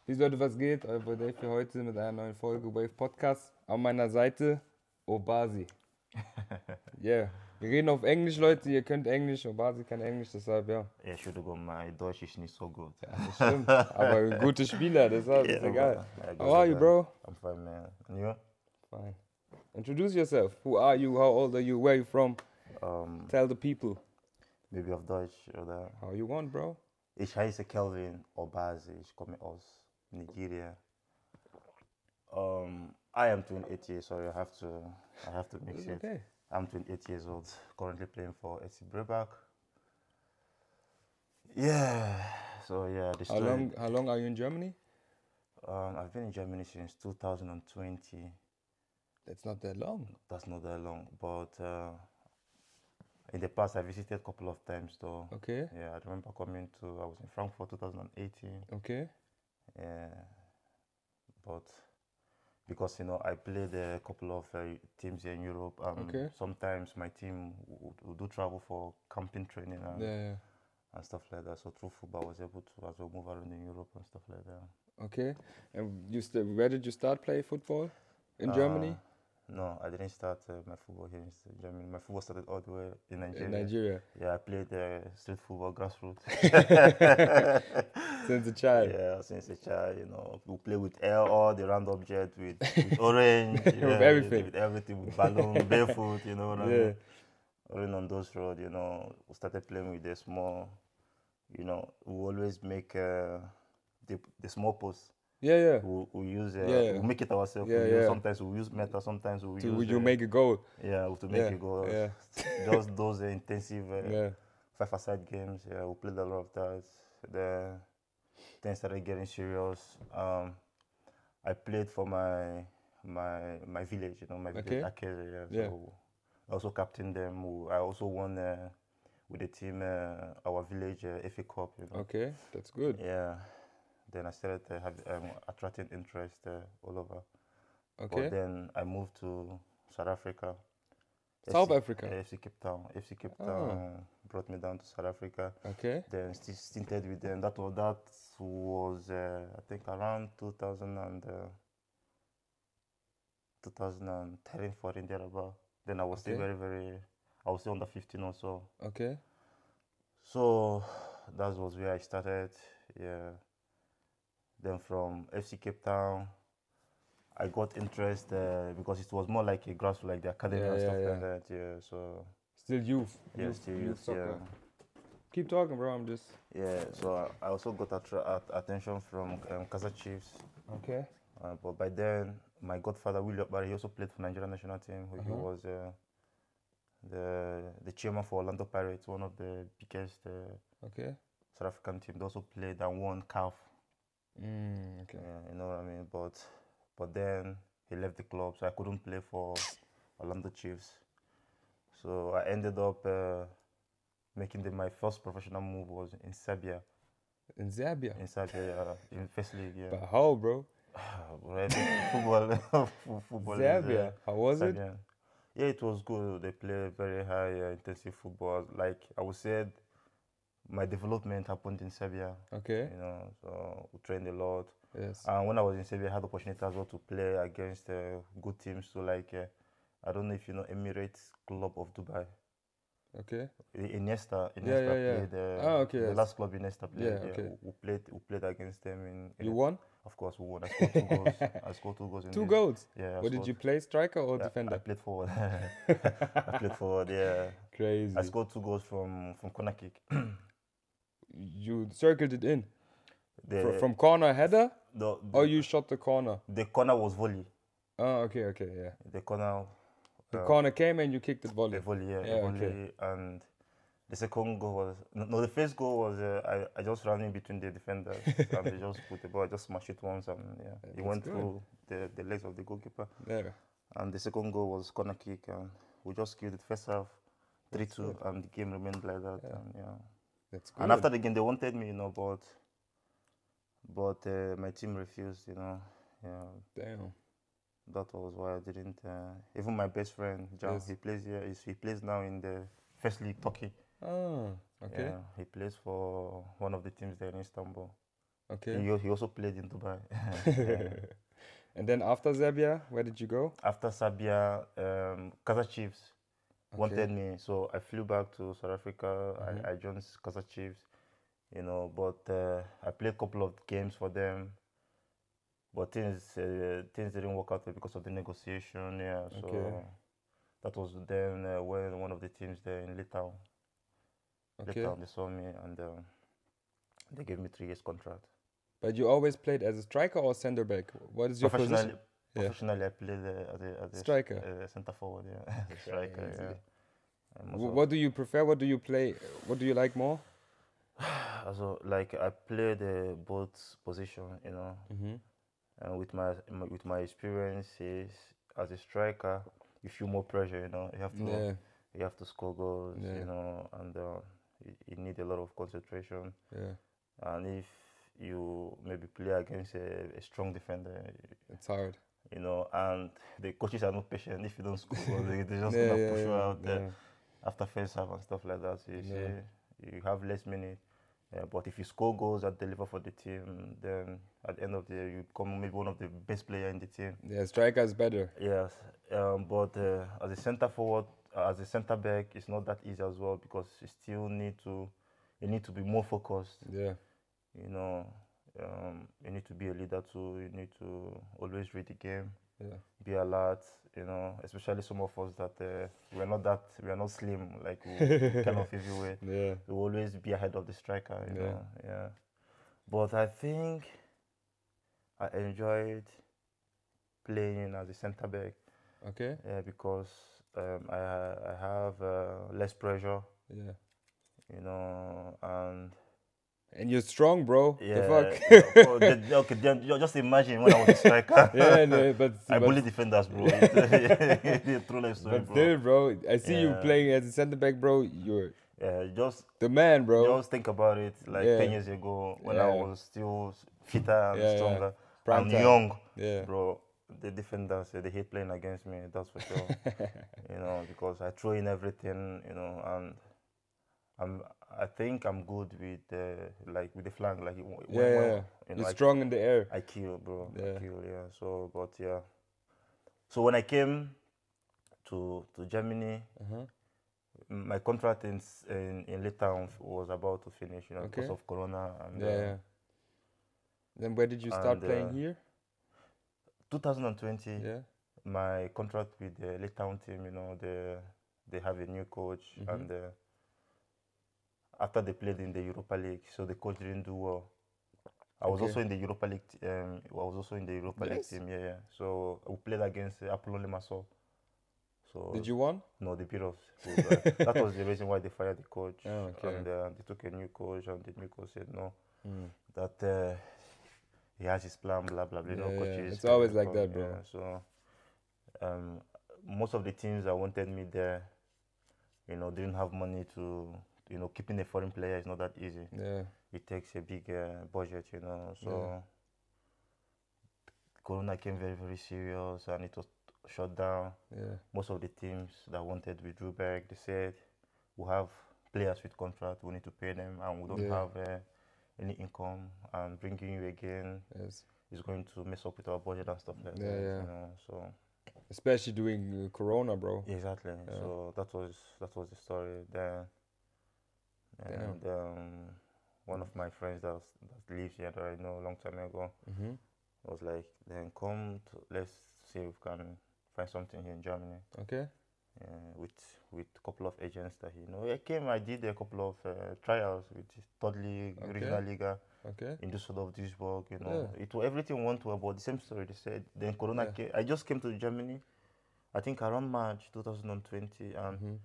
Wie Leute, was geht? Euer Dave für heute mit einer neuen Folge Wave Podcast. An meiner Seite OBASI. Yeah. Wir reden auf Englisch, Leute. Ihr könnt Englisch. OBASI kann Englisch, deshalb ja. Ja, Entschuldigung, mein Deutsch ist nicht so gut. Ja, das stimmt. Aber gute Spieler, deshalb ist egal. How are you, bro? I'm fine, man. And you? Fine. Introduce yourself. Who are you? How old are you? Where are you from? Tell the people. Maybe auf Deutsch oder? How you want, bro? Ich heiße Kelvin OBASI. Ich komme aus Nigeria. I am 28 years. Sorry, I have to mix it. Okay. I'm 28 years old. Currently playing for FC Breback. Yeah. So yeah, the story. How long are you in Germany? I've been in Germany since 2020. That's not that long. That's not that long, but in the past I visited a couple of times though. Okay. Yeah, I remember I was in Frankfurt 2018. Okay. Yeah, but because I played a couple of teams here in Europe. Okay. Sometimes my team would do travel for camping training and stuff like that. So through football, I was able to as well move around in Europe and stuff like that. Okay. And where did you start playing football? In Germany? No, I didn't start my football here in Germany. My football started all the way in Nigeria. In Nigeria? Yeah, I played street football, grassroots. Since a child? Yeah, since a child, we play with all the round objects, with orange. With everything. With everything, with balloon, barefoot, what I mean? Running on those roads, we started playing with the small, we always make the small posts. Yeah. We use we make it ourselves. Sometimes we use metal, sometimes we use. You make a goal. Yeah, to make a goal. Yeah. Just those intensive 5-a-side games. Yeah, we played a lot of that. Then started getting serious. I played for my village, my village Akere. Yeah. So I also captained them. I also won with the team our village FA Cup. Okay, that's good. Yeah. Then I started attracting interest all over. Okay. But then I moved to South Africa. South Africa? FC Cape Town. FC Cape Town brought me down to South Africa. Okay. Then stinted with them. That was I think around 2013, 14 thereabout. Then I was still I was still under 15 or so. Okay. So that was where I started. Yeah. Then from FC Cape Town, I got interest because it was more like a grassroots, like the academy and stuff like that. Yeah, so still youth. Yeah, still youth. Yeah. Keep talking, bro. I'm just. Yeah. So I also got attention from Kaizer Chiefs. Okay. But by then, my godfather William Barry, he also played for Nigerian national team. He was the chairman for Orlando Pirates, one of the biggest South African teams. They also played and won CAF. Okay. Yeah, you know what I mean. But then he left the club, so I couldn't play for Orlando Chiefs. So I ended up making my first professional move was in Serbia. In Serbia? In Serbia, in first league. Yeah. But how, bro? Football. Serbia. How was Serbian. It? Yeah, it was good. They play very high intensive football. Like I would say, my development happened in Serbia. Okay. So we trained a lot. Yes. And when I was in Serbia, I had the opportunity as well to play against good teams. So like, I don't know if you know Emirates Club of Dubai. Okay. Iniesta played. The last club Iniesta played. Yeah, okay. We played against them in. You won? Of course, we won. I scored 2 goals. I scored 2 goals. Two goals? Yeah. What did you play? Striker or defender? I played forward. I played forward. Yeah. Crazy. I scored 2 goals from corner kick. You circled it in? From corner header? Or you shot the corner? The corner was volley. Oh, okay, yeah. The corner. The corner came and you kicked it volley? The volley, yeah. Okay. Volley, and the second goal was... No, the first goal was I just ran in between the defenders and they just put the ball, I just smashed it once and it went through the legs of the goalkeeper. Yeah. And the second goal was corner kick and we just killed it first half, 3-2, and the game remained like that. Yeah. That's good. And after the game, they wanted me, but my team refused, Yeah. Damn. That was why I didn't. Even my best friend, John, he plays here. He plays now in the first league, Turkey. Oh, okay. Yeah, he plays for one of the teams there in Istanbul. Okay. He also played in Dubai. And then after Serbia, where did you go? After Serbia, Kaizer Chiefs wanted me, so I flew back to South Africa. I joined Kaizer Chiefs, you know, but I played a couple of games for them, but things didn't work out because of the negotiation. Yeah, so that was then when one of the teams there in Litauen, they saw me and they gave me 3 years contract. But you always played as a striker or center back? What is your position? Professionally, I played as a striker, center forward. Yeah, as a striker. Yeah. What do you prefer? What do you play? What do you like more? Also, like I played both position, you know, and with my experiences as a striker, you feel more pressure. You know, you have to score goals. You know, and you need a lot of concentration. Yeah. And if you maybe play against a strong defender, it's hard. You know, and the coaches are not patient. If you don't score goals, they're just gonna push you out there after first half and stuff like that. So you see, you have less minutes. Yeah, but if you score goals and deliver for the team, then at the end of the day, you become maybe one of the best players in the team. Yeah, striker is better. Yes, but as a center forward, as a center back, it's not that easy as well because you still need to be more focused. Yeah. You know, you need to be a leader too. You need to always read the game. Yeah. Be alert. You know, especially some of us that we are not slim like we kind of heavyweight. Yeah. We always be ahead of the striker. You know. Yeah. But I think I enjoyed playing as a centre back. Okay. Yeah, because I have less pressure. Yeah. You know, and you're strong, bro. Yeah. The fuck? Okay, just imagine when I was a striker. But I bully defenders, bro. True life story, but still, bro, I see you playing as a centre back, bro. You're just the man, bro. Just think about it, like 10 years ago when I was still fitter and stronger and young, bro. The defenders, they hate playing against me. That's for sure. You know, because I throw in everything, you know, and I think I'm good with with the flank, like you know, you're strong in the air. I kill, bro. I kill, So, but so when I came to Germany, my contract in Litauen was about to finish, you know, because of Corona. And, Then where did you start playing here? 2020. My contract with the Litauen team, you know, they have a new coach and. After they played in the Europa League, so the coach didn't do well. I was also in the Europa League. League team. Yeah. So we played against Apollon Limassol. So did you win? No, they beat us. That was the reason why they fired the coach. And they took a new coach, and the new coach said no, that he has his plan, blah blah blah. Coaches. It's always like that, bro. So most of the teams that wanted me there, you know, didn't have money to. You know, keeping a foreign player is not that easy. Yeah. It takes a big budget, you know. So Corona came very, very serious and it was shut down. Yeah. Most of the teams that wanted withdrew back. They said, we have players with contract, we need to pay them and we don't have any income, and bringing you again is going to mess up with our budget and stuff like that. You know, so especially during Corona, bro. Exactly. Yeah. So that was the story there. And one of my friends that lives here that I know a long time ago was like, then let's see if we can find something here in Germany. Okay. With a couple of agents that he knows. I did a couple of trials with third league, regional liga, in Duisburg, you know. Everything went well, but the same story they said. Then Corona came. I just came to Germany, I think around March 2020, and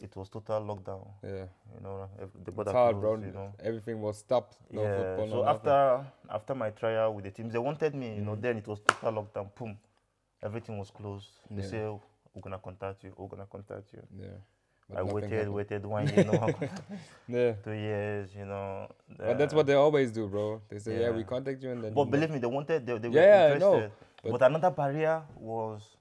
it was total lockdown. Yeah. You know, the border closed, bro. You know. Everything was stopped. No football, so after my trial with the teams, they wanted me, you know, then it was total lockdown, boom. Everything was closed. They say, we're gonna contact you, Yeah. But I waited 1 year, no one contacted. 2 years, you know. But that's what they always do, bro. They say, we contact you, and then. But believe me, they were interested. But another barrier was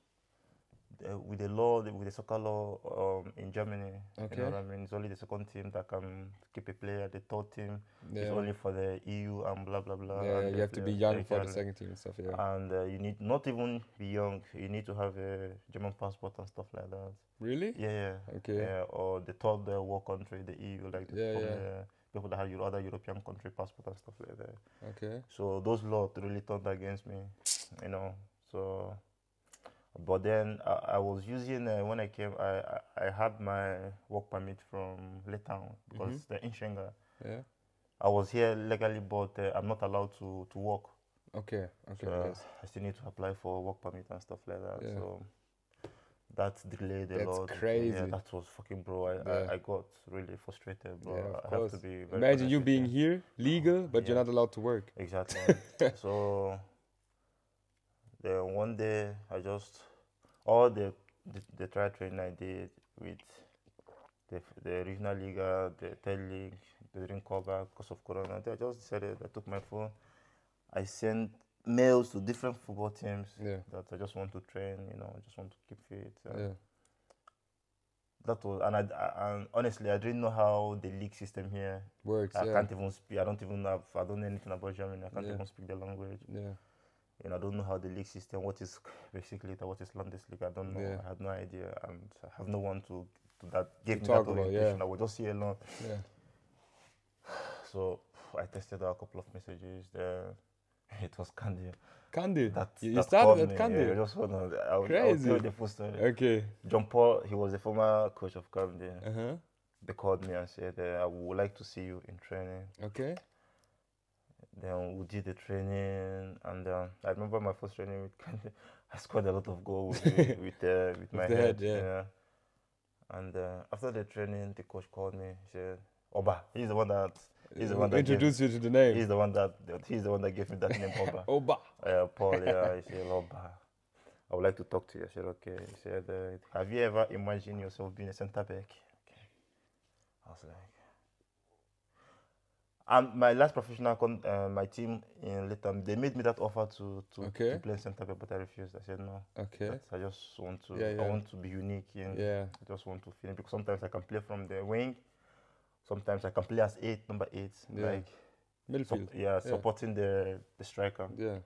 with the law, with the soccer law in Germany. Okay. You know what I mean? It's only the second team that can keep a player. The third team is Yeah. only for the EU and blah blah blah. Yeah, and you have to be young for the second team and stuff. Yeah. And you need not even be young. You need to have a German passport and stuff like that. Really? Yeah. Okay. Yeah, or the third world country, the EU, like the people that have other European country passport and stuff like that. Okay. So those laws really turned against me, you know. So, but then I was using when I came, I had my work permit from Letown because they're in Schengen. Yeah. I was here legally, but I'm not allowed to work. Okay. Okay. So Yes. I still need to apply for work permit and stuff like that. Yeah. So that delayed a lot. That's crazy. Yeah, that was fucking bro. I got really frustrated, bro. Yeah, of I course. have to be very Imagine you honest being with here, legal, but you're not allowed to work. Exactly. So then one day I just all the trial training I did with the regional liga, the third league, they didn't come back because of corona. I just decided, I took my phone, I sent mails to different football teams that I just want to train, you know, I just want to keep fit. That was, and honestly, I didn't know how the league system here works. I can't even speak. I don't know anything about Germany. I can't even speak the language. Yeah. And I don't know how the league system. What is basically what is Landesliga? I don't know. Yeah. I had no idea, and I have no one to that gave me talk that about. orientation. I was just here alone. Yeah. So I tested out a couple of messages. It was Candy. Candy. You that started at Candy. Yeah, just I'll Crazy. tell the full story. Okay. John Paul, he was the former coach of Candy. Uh-huh. They called me and said, I would like to see you in training. Okay. Then we did the training, and I remember my first training with Candy. I scored a lot of goals with my head. Yeah. And after the training, the coach called me. He said, Oba. He's the one that introduced you to the name. He's the one that gave me that name, Oba. Oba. Paul. Yeah. He said, Oba, I would like to talk to you. I said, okay. He said, have you ever imagined yourself being a centre back? Okay. I was like. And my last professional, my team in Letown, they made me that offer to play centre back, but I refused. I said no. Okay. I just want to. I want to be unique. And I just want to finish because sometimes I can play from the wing. Sometimes I can play as number 8, like midfield. supporting the striker. Yeah.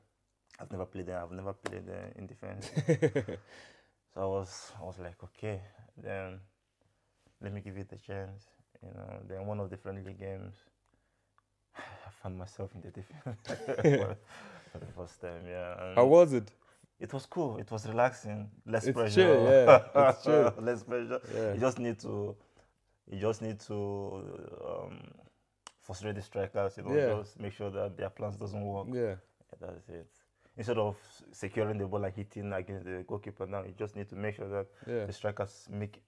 I've never played there. I've never played there in defense. So I was like, okay, then let me give it a chance. You know, then one of the friendly games, I found myself in the defense for the first time. Yeah. And how was it? It was cool. It was relaxing. Less pressure. Chill, yeah. It's chill. Less pressure. Yeah. You just need to frustrate the strikers. You know, just make sure that their plans doesn't work. Yeah. That's it. Instead of securing the ball and hitting against the goalkeeper, now you just need to make sure that the strikers make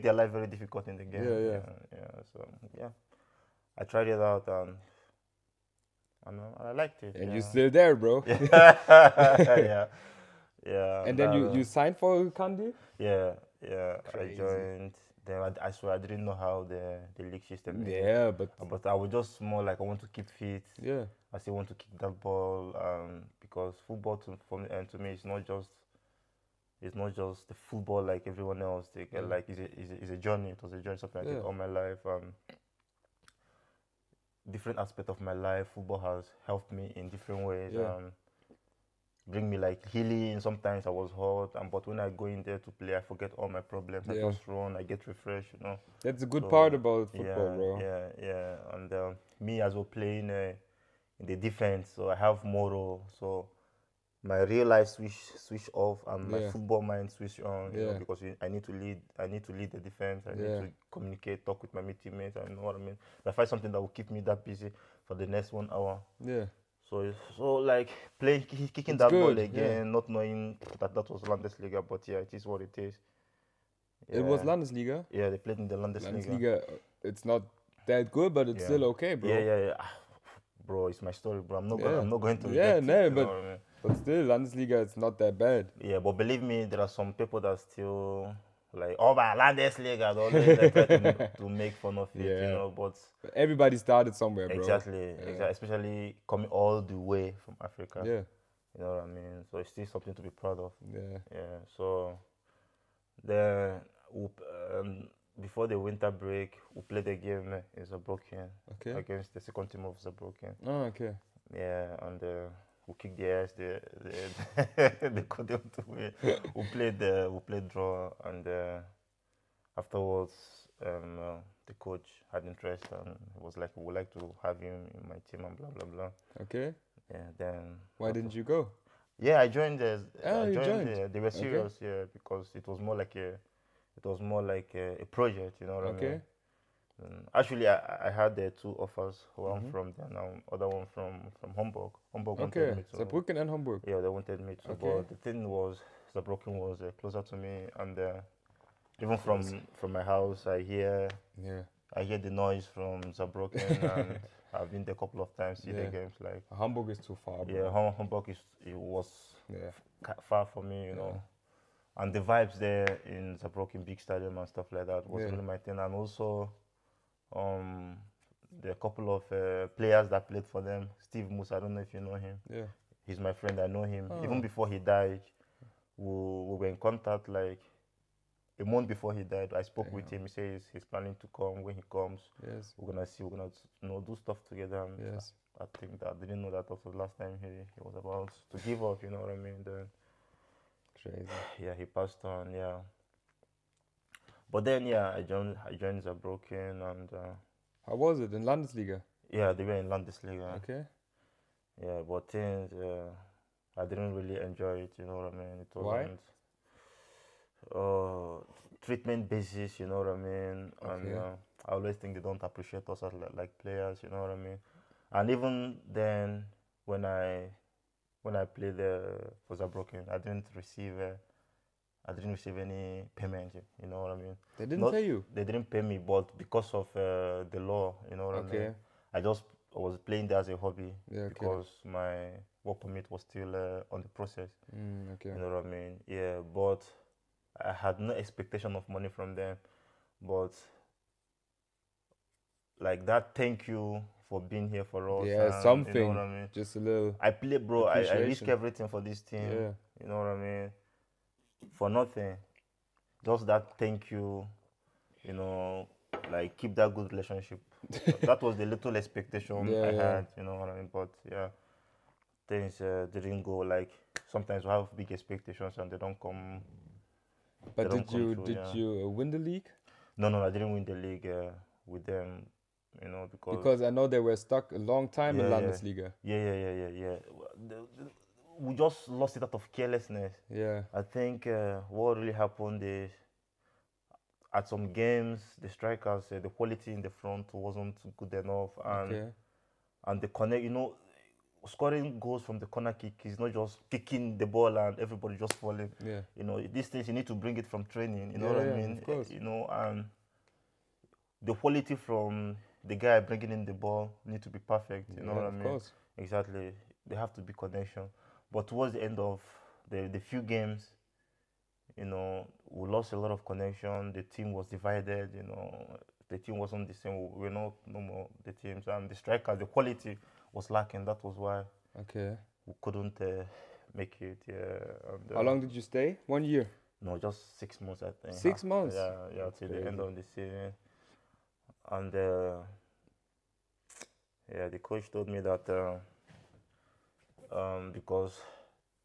their life very difficult in the game. So I tried it out and I liked it. And you're still there, bro. Yeah. And then you signed for Candy? Yeah. Crazy. I joined. Then I swear I didn't know how the league system is. Yeah, but I was just more like I want to keep fit. Yeah. I still want to kick that ball because football to me is not just the football like everyone else. Like it's a journey. It was a journey, something I did all my life. Different aspect of my life, football has helped me in different ways. Bring me like healing. Sometimes I was hurt, but when I go in there to play, I forget all my problems. I just run, I get refreshed, you know. That's a good part about football, bro. Yeah. And me as well playing in the defense, so I have moral. So my real life switch off, and my football mind switch on. You know, because I need to lead the defense. I need to communicate, talk with my teammates. I know what I mean. I find something that will keep me that busy for the next 1 hour. Yeah. So like playing, kicking that ball again, not knowing that was Landesliga, but it is what it is. Yeah. It was Landesliga? Yeah, they played in the Landesliga. Landesliga, it's not that good, but it's still okay, bro. Yeah. Bro, it's my story, bro. I'm not going to. But still, Landesliga, it's not that bad. Yeah, but believe me, there are some people that still like, oh, my Landesliga, they try to make fun of it, you know, but everybody started somewhere, bro. Exactly, especially coming all the way from Africa. Yeah. You know what I mean? So it's still something to be proud of. Yeah. So Then before the winter break, we played a game in Saarbrücken against the second team of Saarbrücken. Oh, okay. Yeah, and we kicked the ass. They couldn't win. We played draw, and afterwards, the coach had interest and was like, "We would like to have him in my team," and blah blah blah. Okay. Yeah. Then. Why didn't you go? Yeah, I joined. You joined. They were serious, yeah, because it was more like a project, you know what I mean? Actually, I had 2 offers. One from there now, other one from Hamburg. Hamburg wanted me to. Saarbrücken and Hamburg. Yeah, they wanted me to. But the thing was, Saarbrücken was closer to me, and even from my house, I hear the noise from Saarbrücken, and I've been there a couple of times, see the games. Like Hamburg is too far, bro. Yeah, Hamburg was far for me, you know. And the vibes there in Saarbrücken big stadium and stuff like that was really my thing. And also, there are a couple of players that played for them. Steve Moose, I don't know if you know him. Yeah. He's my friend, I know him. Even before he died, we were in contact like a month before he died. I spoke with him. He says he's planning to come. When he comes, we're gonna do stuff together. And I think that I didn't know that also last time he was about to give up, you know what I mean? Then crazy. Yeah, he passed on, yeah. But then I joined Saarbrücken, and how was it in Landesliga? Yeah, they were in Landesliga. Okay. Yeah, but things I didn't really enjoy it, you know what I mean? It wasn't treatment basis, you know what I mean? And I always think they don't appreciate us as like players, you know what I mean? And even then, when I played for Saarbrücken, I didn't receive any payment, you know what I mean? They didn't pay you? They didn't pay me, but because of the law, you know what I mean? I was playing there as a hobby because my work permit was still on the process. You know what I mean? Yeah, but I had no expectation of money from them. But like that, thank you for being here for us. Yeah, something. You know what I mean? Just a little. I play, bro. I risk everything for this team. Yeah. You know what I mean? For nothing. Just that thank you. You know, like keep that good relationship. That was the little expectation I had. You know what I mean? But yeah, things didn't go like. Sometimes we have big expectations and they don't come. But did you win the league? No, I didn't win the league with them. You know, because I know they were stuck a long time in Landesliga. Yeah. We just lost it out of carelessness. Yeah. I think what really happened is at some games the strikers, the quality in the front wasn't good enough, and the connect. You know, scoring goals from the corner kick is not just kicking the ball and everybody just falling. Yeah. You know, these things you need to bring it from training. You know what I mean? Of course. You know, and the quality from the guy bringing in the ball need to be perfect. You know what I mean? Of course. Exactly. There have to be connection. But towards the end of the few games, you know, we lost a lot of connection. The team was divided. You know, the team wasn't the same. We were not no more the teams, and the striker, the quality was lacking. That was why we couldn't make it. Yeah. And, how long did you stay? 1 year? No, just 6 months, I think. 6 months? Yeah, till the end of the season. And the coach told me that because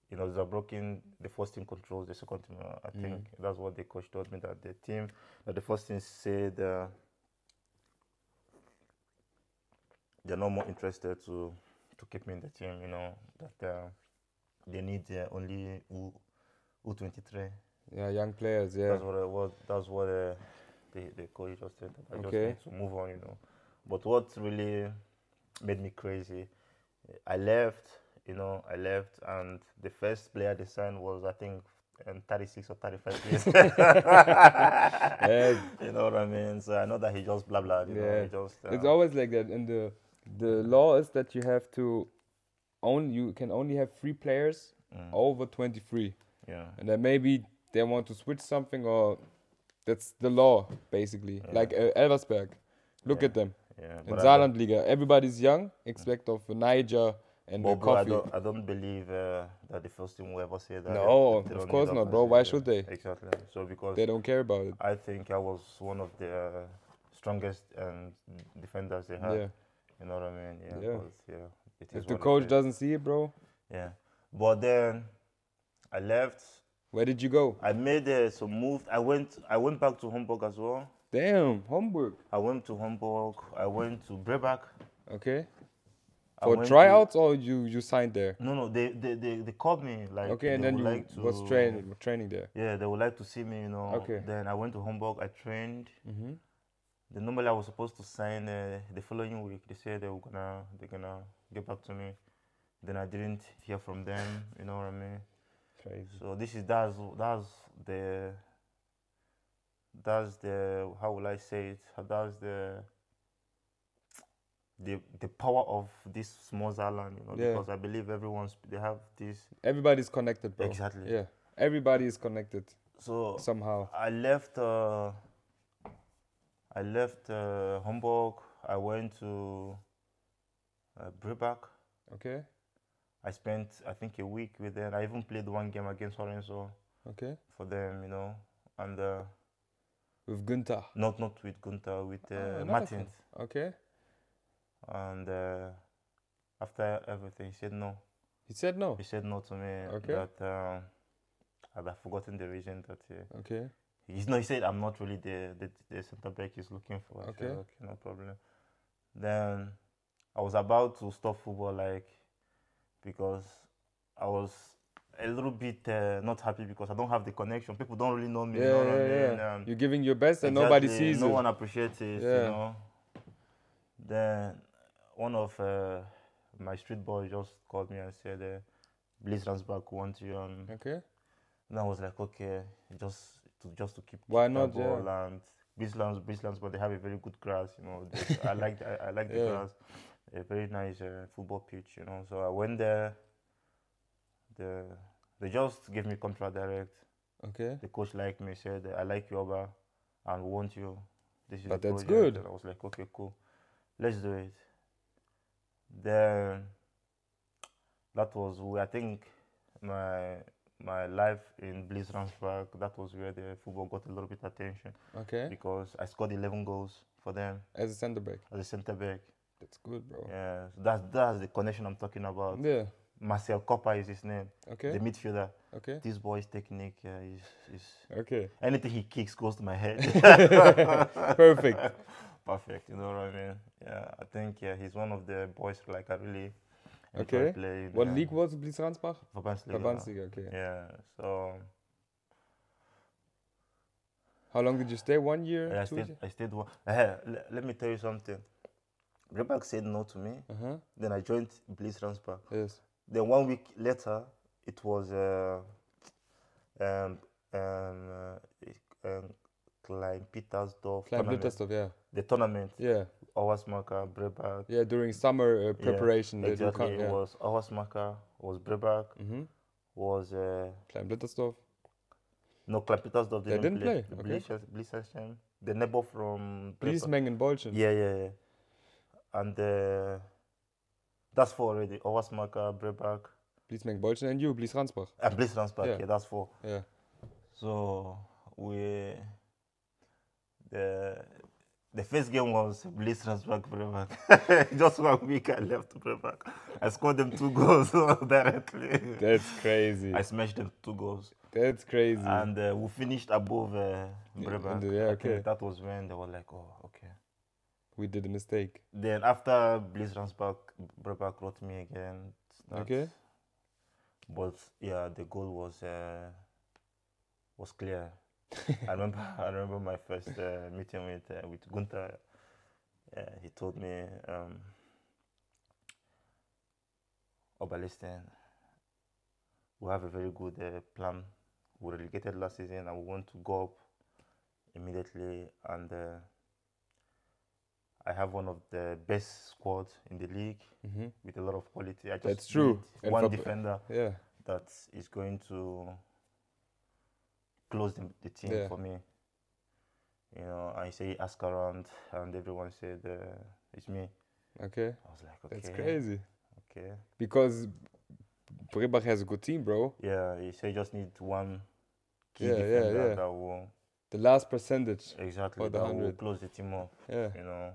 you know Saarbrücken, the first team controls the second team. I think that's what the coach told me, that the first team said they're not more interested to keep me in the team. You know that they need only U23. Yeah, young players. Yeah. That's what it was. That's what the coach just said. I just need to move on, you know. But what really made me crazy, I left, and the first player they signed was, I think, 36 or 35 years. You know what I mean? So I know that he just blah blah. You know, he just, it's always like that. And the law is that you have to you can only have 3 players over 23. Yeah. And then maybe they want to switch something, or that's the law basically. Like Elversberg, look at them. Yeah. In Saarlandliga, everybody's young, except of Niger, and But the bro, coffee. I don't believe that the first team will ever say that. No, they of don't course need not, bro. OBASI, Why should they? Exactly. So because They don't care about it. I think I was one of the strongest defenders they had. Yeah. You know what I mean? Yeah. Yeah. It is If the what coach it is. doesn't see it, bro. Yeah. But then I left. Where did you go? I made some moves. I went back to Hamburg as well. Damn, Hamburg. I went to Hamburg. I went to Breback. Okay. For tryouts or you signed there? No. They called me like. Okay, and then you was training there. Yeah, they would like to see me, you know. Okay. Then I went to Hamburg. I trained. Mm-hmm. Then normally I was supposed to sign the following week. They said they're gonna get back to me. Then I didn't hear from them. You know what I mean? Crazy. So that's the how will I say it? That's the power of this small Saarland, you know, Yeah. because I believe they have this. Everybody's connected, bro. Exactly. Yeah. Everybody is connected. So somehow. I left Hamburg. I went to Breback. Okay. I spent I think a week with them. I even played one game against Horenzo. Okay. For them, you know, and with Günther. Not with Günther, with Martins. Okay. And after everything, he said no. He said no? He said no to me. Okay. That I've forgotten the reason that. Okay. He said I'm not really the centre back he's looking for. Okay. Said, okay, no problem. Then I was about to stop football, like, because I was a little bit not happy because I don't have the connection. People don't really know me. Yeah, you know what I mean? yeah. You're giving your best and nobody sees it. No one appreciates it, yeah. you know. Then one of my street boys just called me and said, Bliss Ransbach wants you. And okay. And I was like, okay, just to keep why not? The ball. Yeah. And Bislands, but they have a very good grass, you know. I like the grass, a very nice football pitch, you know. So I went there. They just gave me contract direct. Okay. The coach liked me, said, I like you, Oba, and we want you. This is but the that's project. good. And I was like, okay, cool, let's do it. Then that was where I think my life in Bliss Ransbach, that was where the football got a little bit attention. Okay. Because I scored 11 goals for them. As a centre back. As a centre back. That's good, bro. Yeah, so that's the connection I'm talking about. Yeah. Marcel Coppa is his name. Okay. The midfielder. Okay. This boy's technique is okay. Anything he kicks goes to my head. Perfect. Perfect. You know what I mean? Yeah, I think he's one of the boys like I really. Okay. Playing, what league was Bliss Ransbach? Verbandsliga. Okay. Yeah. So. How long did you stay? 1 year? Yeah, I stayed one. Let me tell you something. Breback said no to me. Then I joined Bliss Ransbach. Yes. Then 1 week later, it was Klein Petersdorf. Klein Petersdorf, yeah. The tournament. Yeah. Owersmacher, Breback. Yeah, during summer preparation. Yeah, exactly. It was Owersmacher, was Breback, was Klein Petersdorf. No, Klein Petersdorf didn't play. Okay. Bliss the neighbor from Bliesmengen-Bolchen. Yeah. And that's 4 already. Owersmacher, Breback. Bliesmengen-Bolchen and you, Bliss Ransbach. And Bliss Ransbach, yeah, that's 4. Yeah. So the first game was Bliss Ransbach, Breback. Just 1 week I left Breback. I scored them 2 goals directly. That's crazy. I smashed them 2 goals. That's crazy. And we finished above Breback. Yeah, okay. That was when they were like, oh, okay. We did a mistake. Then after Bliss Ransbach, Breback wrote me again. Okay. But yeah, the goal was clear. I remember my first meeting with Günther. He told me, Oba, listen, we have a very good plan. We relegated last season and we want to go up immediately. And I have one of the best squads in the league with a lot of quality. I just That's true. need one defender yeah. that is going to close the team for me. You know, I say ask around and everyone said it's me. Okay. I was like, okay. That's crazy. Okay. Because Breibach has a good team, bro. Yeah, he said just need one key Yeah, defender that will... The last percentage. Exactly, that 100 will close the team up. Yeah. You know.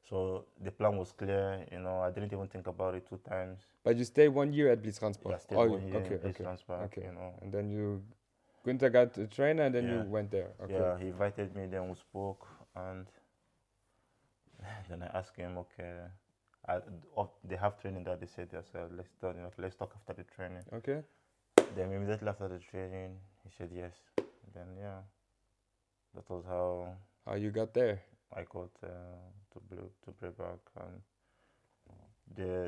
So the plan was clear, you know. I didn't even think about it 2 times. But you stayed 1 year at Blitztransport? Yeah, I stayed 1 year in Blitztransport, okay. you know. And then Günther got a trainer and then you went there. Okay. Yeah, he invited me, then we spoke, and then I asked him, okay, they have training that they said, so let's talk after the training. Okay. Then immediately after the training, he said yes. Then that was how you got there. I got to Breibach, and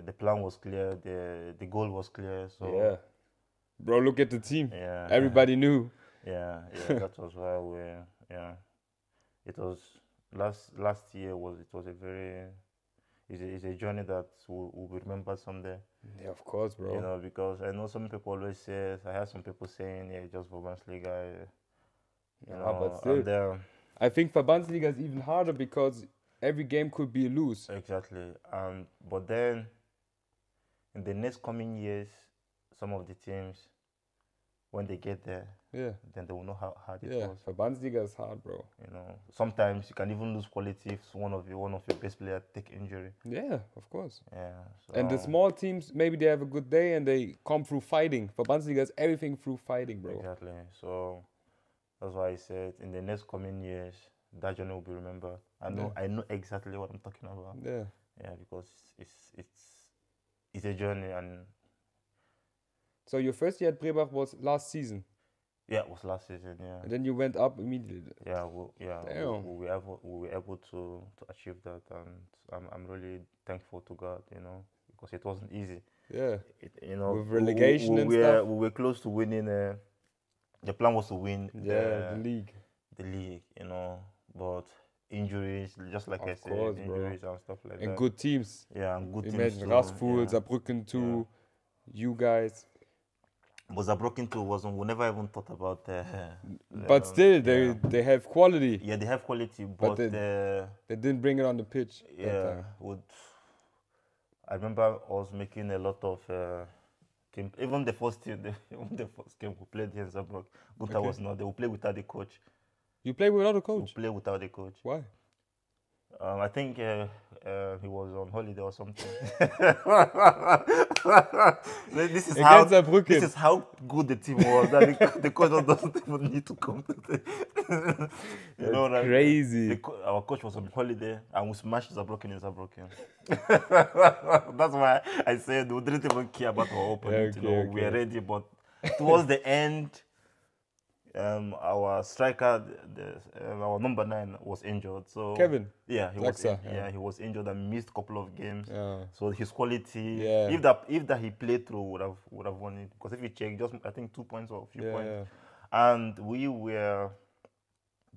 the plan was clear, the goal was clear. So yeah, bro, look at the team. Yeah, everybody knew. Yeah, that was why it was last year it's a journey that will be remembered someday. Yeah, of course, bro. You know, because I know some people always say, I heard some people saying, just Verbandsliga. But still, I think Verbandsliga is even harder because every game could be a lose. Exactly. But then, in the next coming years, some of the teams, when they get there, then they will know how hard it was. Verbandsliga is hard, bro. You know, sometimes you can even lose quality if one of your best players take injury. Yeah, of course. Yeah. So and the small teams, maybe they have a good day and they come through fighting. Verbandsliga is everything through fighting, bro. Exactly. So that's why I said in the next coming years, that journey will be remembered. I know exactly what I'm talking about. Yeah. Yeah, because it's a journey. And so your first year at Breibach was last season? Yeah, it was last season, yeah. And then you went up immediately? Yeah, we were able to achieve that, and I'm really thankful to God, you know, because it wasn't easy. Yeah. With relegation and stuff? We were close to winning. The plan was to win the league. The league, you know, but injuries, just like I said, injuries and stuff like that. And good teams. Yeah, and good teams. Imagine Rasful, Saarbrücken too, you guys. But Saarbrücken too we never even thought about but still, they have quality. Yeah, they have quality, but they didn't bring it on the pitch. Yeah, I remember us making a lot of team. Even the first game we played here in Saarbrücken, Gunther was not there. We played without the coach. You play without a coach? We play without the coach. Why? I think he was on holiday or something. This is how good the team was. That the coach doesn't even need to come to the you know, like, crazy. Our coach was on holiday and we smashed Saarbrücken in Saarbrücken. That's why I said we didn't even care about our opponent. We were ready, but towards the end, our striker, our number 9, was injured. So Kevin. Yeah, he was injured and missed a couple of games. Yeah. So his quality, if that he played through, would have won it. Because if you check, just I think 2 points or a few points. Yeah. And we were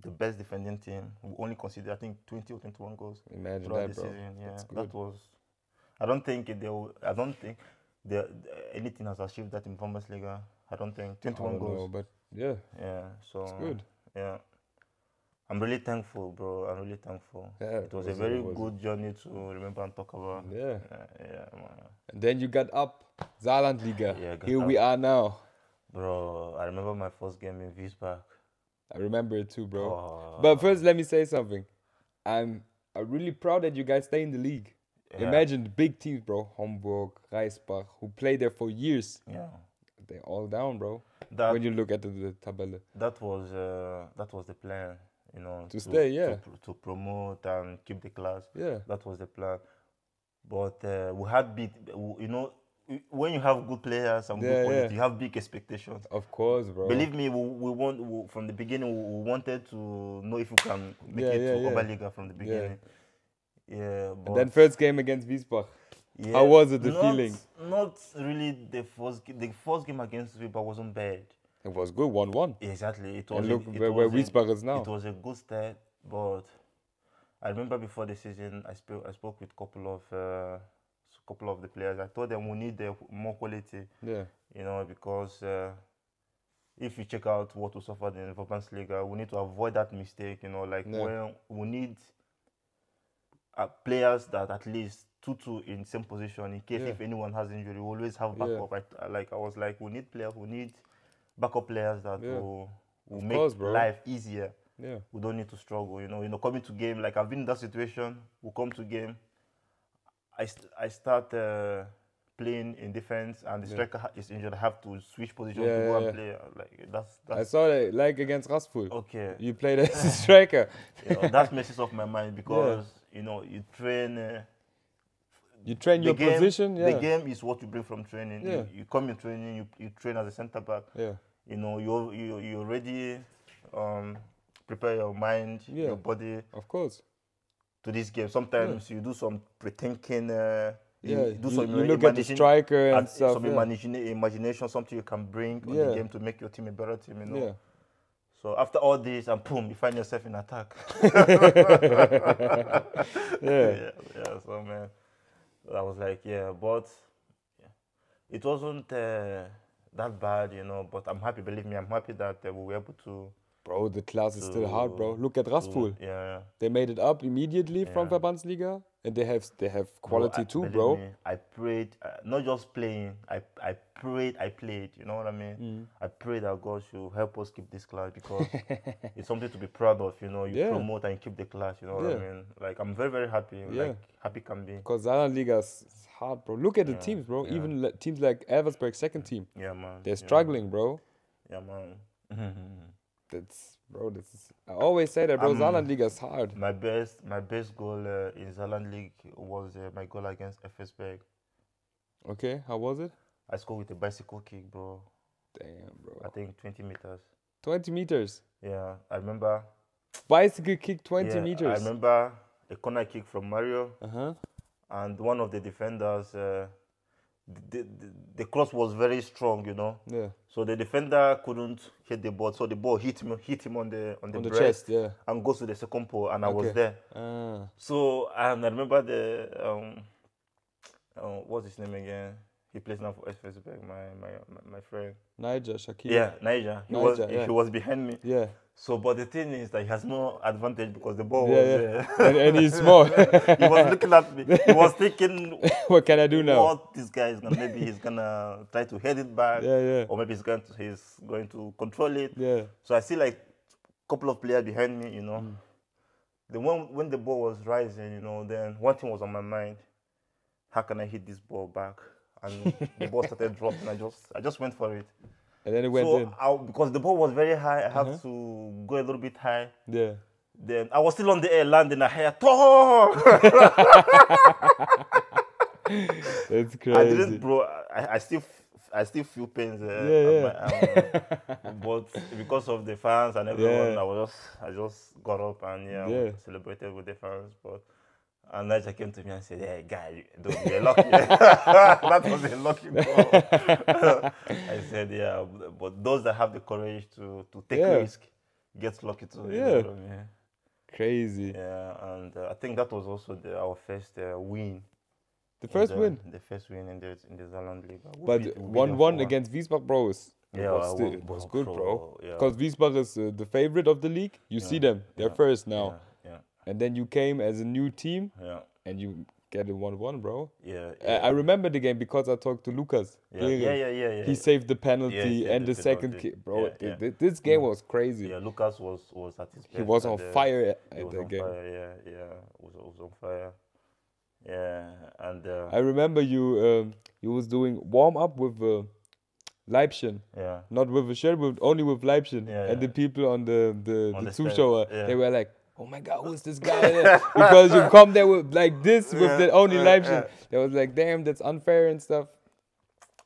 the best defending team. We only conceded I think 20 or 21 goals. Imagine that, bro. Season. Yeah, that was. I don't think anything has achieved that in Bundesliga. I don't think 21 goals. Know, but yeah, so it's good. Yeah, I'm really thankful, bro. I'm really thankful. Yeah, it was a very good journey to remember and talk about. Yeah, man. And then you got up, Saarlandliga. Here we are now, bro. I remember my first game in Wiesbach. I remember it too, bro. But first, let me say something. I'm really proud that you guys stay in the league. Yeah. Imagine the big teams, bro. Homburg, Reisbach, who played there for years. Yeah. They're all down, bro. When you look at the tabelle. That was the plan, you know. To stay, to promote and keep the class. Yeah. That was the plan. But we had big, you know, when you have good players and good quality, you have big expectations. Of course, bro. Believe me, we from the beginning we wanted to know if we can make it to Oberliga from the beginning. Yeah. But and then first game against Wiesbach. Yeah, how was it, the feeling? Not really the first game. The first game against Wiesbach wasn't bad. It was good, 1-1. Exactly. It was. And look where Wiesbach is now. It was a good start, but I remember before the season, I spoke with a couple of the players. I told them we need more quality. Yeah. You know, because if you check out what we suffered in the Verbandsliga, we need to avoid that mistake. You know, like when we need players that at least 2-2 in same position in case if anyone has injury. We always have backup. I was like, we need players. We need backup players that will make life easier. Yeah. We don't need to struggle. You know, coming to game. Like I've been in that situation. We come to game. I start playing in defense, and the striker is injured. I have to switch position to go and play. Like that's. I saw that, like against Rasful. Okay. You played as a striker. That messes up my mind because you train. You train your position. The game is what you bring from training. Yeah. You come in training. You train as a centre back. Yeah. You know, you already prepare your mind, your body. Of course. To this game, sometimes you do some pre-thinking. You look at the striker and stuff. Some imagination, something you can bring on the game to make your team a better team. You know. Yeah. So after all this, and boom, you find yourself in attack. Yeah. So man, I was like, but it wasn't that bad, you know. But I'm happy. Believe me, I'm happy that we were able to. Bro, the class is still hard, bro. Look at Rasful. They made it up immediately from Verbandsliga, and they have quality too, bro. Me, I prayed, not just playing. I prayed, I played. You know what I mean? I prayed that God should help us keep this class because it's something to be proud of. You know, you promote and keep the class. You know what I mean? Like I'm very, very happy. Like happy can be. Because Saarlandliga is hard, bro. Look at the teams, bro. Even teams like Eversberg, second team. Yeah, man. They're struggling, bro. Yeah, man. I always say that, bro. Saarlandliga is hard. My best goal in Saarlandliga was my goal against Eversberg. Okay, how was it? I scored with a bicycle kick, bro. Damn, bro. I think 20 meters. 20 meters? Yeah, I remember. Bicycle kick 20 meters? I remember a corner kick from Mario. Uh-huh. And one of the defenders, the cross was very strong, you know. Yeah. So the defender couldn't hit the ball, so the ball hit him on the breast, chest, and goes to the second pole, and I was there. So and I remember what's his name again? He plays now for Eversberg, my friend. Niger Shakir. Yeah, Niger. He was behind me. Yeah. So, but the thing is that he has no advantage because the ball was... and he's small. He was looking at me. He was thinking... What can I do now? What this guy is going to... Maybe he's going to try to head it back. Or maybe he's going to control it. Yeah. So I see like a couple of players behind me, you know. When the ball was rising, you know, then one thing was on my mind. How can I hit this ball back? And the ball started dropping. I just went for it. And then it went in. Because the ball was very high, I have to go a little bit high. Yeah. Then I was still on the air, landing. I heard, Thor! That's crazy. I didn't, bro. I still feel pains. But because of the fans and everyone, I just got up and celebrated with the fans. And Niger came to me and said, "Hey, guy, you're lucky." That was a lucky ball. I said, "Yeah, but those that have the courage to take risk get lucky too." Yeah. You know what I mean? Crazy. Yeah, and I think that was also our first win. The first win? The first win in the Saarlandliga. But 1-1 against Wiesbach, bro, it was good, bro. Because Wiesbach is the favorite of the league. You see them. They're first now. And then you came as a new team, and you get a 1-1, bro. Yeah. I remember the game because I talked to Lucas. Yeah. He saved the penalty and the second kick, bro. This game was crazy. Yeah, Lucas was at his best. He was on fire at the game. He was on fire. Yeah, and I remember you was doing warm up with Leibchen. Yeah. Not with a shirt, only with Leibchen. And the people on the Zuschauer, they were like, "Oh my God, who's this guy?" Because you come there with like this with the only Leibchen. They was like, "Damn, that's unfair and stuff."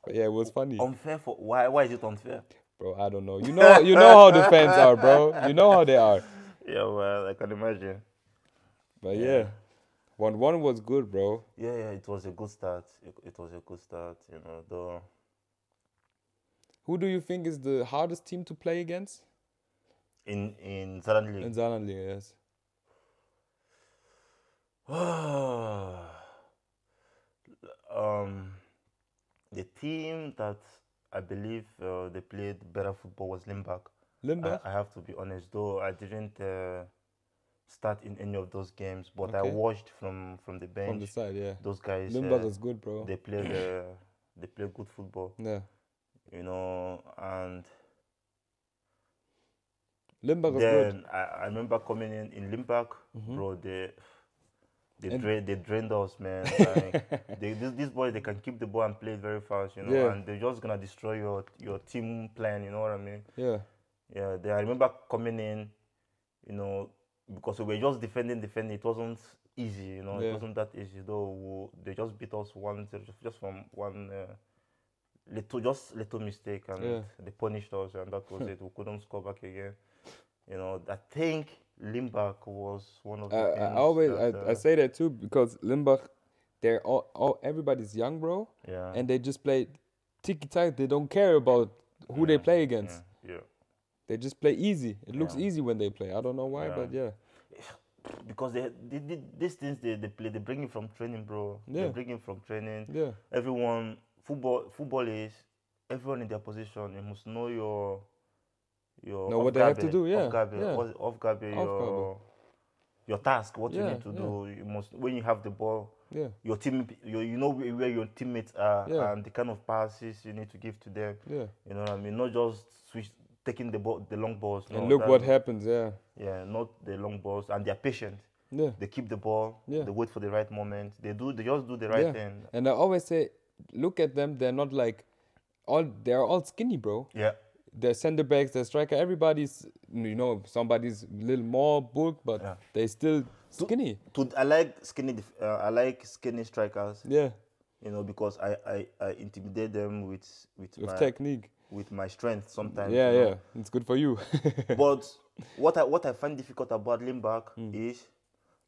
But yeah, it was funny. Unfair for why? Why is it unfair? Bro, I don't know. You know how the fans are, bro. You know how they are. Yeah, well, I can imagine. But yeah. 1-1 was good, bro. Yeah, it was a good start. It was a good start, you know. Though. Who do you think is the hardest team to play against? In Saarlandliga? In Saarlandliga, yes. The team that I believe they played better football was Limbach. Limbach? I have to be honest, though I didn't start in any of those games, but I Okay. watched from the bench. From the side, yeah. Those guys, Limburg is good, bro. they play good football. Yeah. You know, and Limburg is good. then I remember coming in Limburg, bro. They drained us, man. Like, these boys, they can keep the ball and play it very fast, you know, Yeah. and they're just gonna destroy your team plan. You know what I mean? Yeah. Yeah. I remember coming in, you know, because we were just defending. It wasn't easy, you know. Yeah. It wasn't that easy though. They just beat us 1-0 just from one little mistake, and they punished us, and that was it. We couldn't score back again. You know, I think Limburg was one of the teams I say that too, because Limburg, they're all everybody's young, bro. Yeah. And they just play tiki-taka. They don't care about who they play against. Yeah. They just play easy. It looks easy when they play. I don't know why, but yeah. Because these things they play, they bring it from training, bro. Yeah. They bring it from training. Yeah. Everyone, football is everyone in their position. You must know your know what they have to do, yeah. Off guard, your task, what you need to do. You must, when you have the ball, your team, you know where your teammates are and the kind of passes you need to give to them. Yeah. You know what I mean? Not just taking the long balls. No, and look what happens, Yeah, not the long balls, and they're patient. Yeah. They keep the ball. Yeah. They wait for the right moment. They just do the right thing. And I always say, look at them. They're not like they're all skinny, bro. Yeah. They're center backs, they're striker. Everybody's, you know, somebody's a little more bulk, but they still skinny. I like skinny strikers. Yeah. You know, because I intimidate them with my technique, with my strength sometimes. Yeah, you know? It's good for you. But what I find difficult about Limburg is,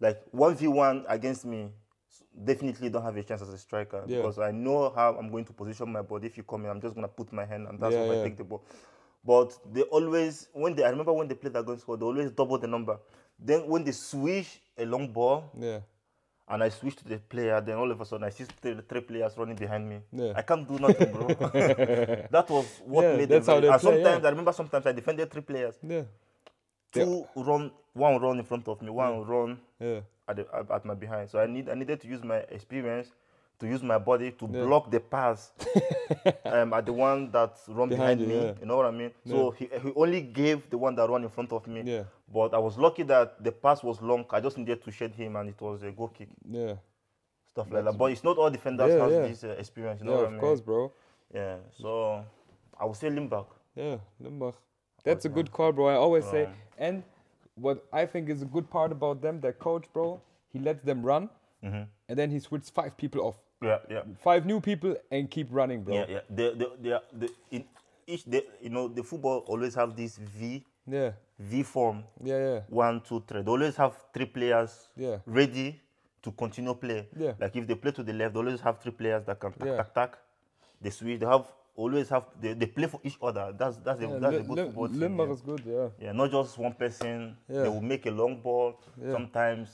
like, 1v1 against me, definitely don't have a chance as a striker, because I know how I'm going to position my body. If you come in, I'm just going to put my hand, and that's how I take the ball. But they always, I remember when they played against squad, they always double the number. Then when they switch a long ball, and I switch to the player, then all of a sudden I see three players running behind me. Yeah. I can't do nothing, bro. That was what made them. And sometimes I remember I defended three players. Yeah. One run in front of me, one run at my behind. So I needed to use my experience, to use my body to block the pass at the one that run behind me. You know what I mean? So he only gave the one that run in front of me. Yeah. But I was lucky that the pass was long. I just needed to shed him, and it was a goal kick. Yeah. Stuff like that. But it's not all defenders have this experience. You know what I mean? Of course, bro. Yeah. So I would say Limburg. Yeah, Limburg. That's a good call, bro. I always say. And what I think is a good part about them, their coach, bro, he lets them run, and then he switches 5 people off. Yeah. 5 new people and keep running, bro. Yeah. You know, the football always have this V form. Yeah. 1, 2, 3. They always have 3 players ready to continue play. Yeah. Like if they play to the left, they always have 3 players that can tack. They switch. They play for each other. That's a good football team. Limburg is good, Yeah, not just one person. Yeah. They will make a long ball. Yeah. Sometimes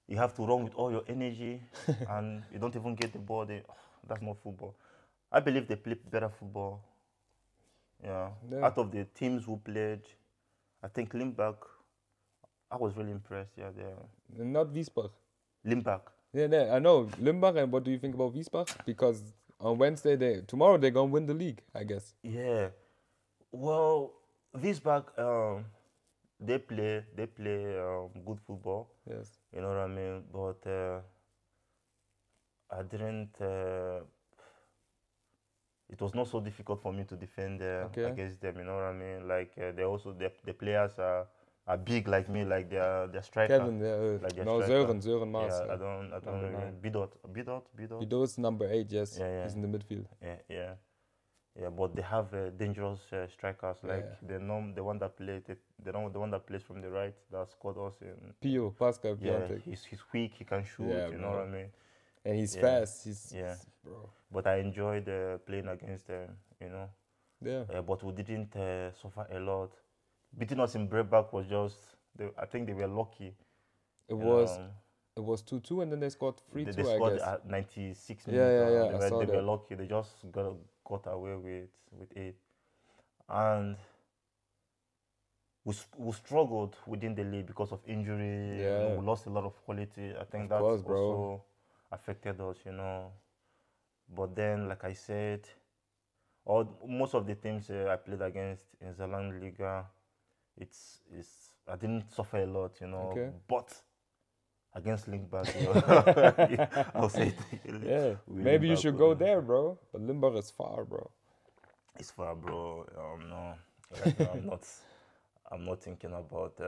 you have to run with all your energy and you don't even get the ball. That's not football. I believe they play better football. Yeah. Out of the teams who played, I think Limburg, I was really impressed. Yeah, not Wiesbach. Limburg. Yeah, I know. Limburg, and what do you think about Wiesbach? Because on Wednesday, tomorrow they're going to win the league, I guess. Yeah. Well, Wiesbach, they play good football. Yes. You know what I mean? But I didn't. It was not so difficult for me to defend against them. You know what I mean? Like the players are big like me, like they're striker. Kevin, like Søren Mars. Yeah, I don't. Bidot. Bidot is number 8. Yes. Yeah. He's in the midfield. Yeah, but they have dangerous strikers, like the one that plays from the right that scored us in. Pio, Pascal. Yeah, he's quick. He can shoot. You know what I mean? And he's fast. Bro. But I enjoyed playing against them. You know. Yeah. But we didn't suffer a lot. Beating us in Breakback was just. I think they were lucky. It was 2-2, and then they scored 3-2. They scored at 96 minutes. Yeah. They were lucky. They just got away with it. And we struggled within the league because of injury. Yeah. We lost a lot of quality. I think Of that course, bro. also affected us, But then, like I said, most of the teams I played against in Saarlandliga, I didn't suffer a lot, Okay. But against Limbach, I'll say it. Yeah. Maybe you should go there, bro. But Limbach is far, bro. It's far, bro. No, right now I'm not thinking about.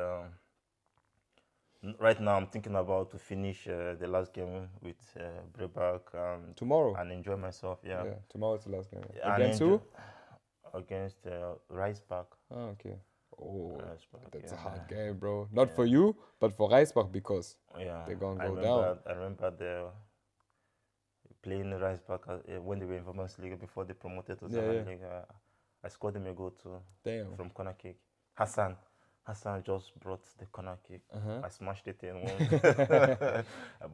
Right now, I'm thinking about to finish the last game with Breback tomorrow and enjoy myself. Yeah. Tomorrow's the last game. And Against who? Against Reisbach. Oh, okay. Oh, Reisbach, that's a hard game, bro. Not for you, but for Reisbach because they're gonna go down. I remember the playing Reisbach when they were in Bundesliga before they promoted to Saarlandliga. I scored them a goal too. Damn. From corner kick. Hassan just brought the corner kick. I smashed it in one.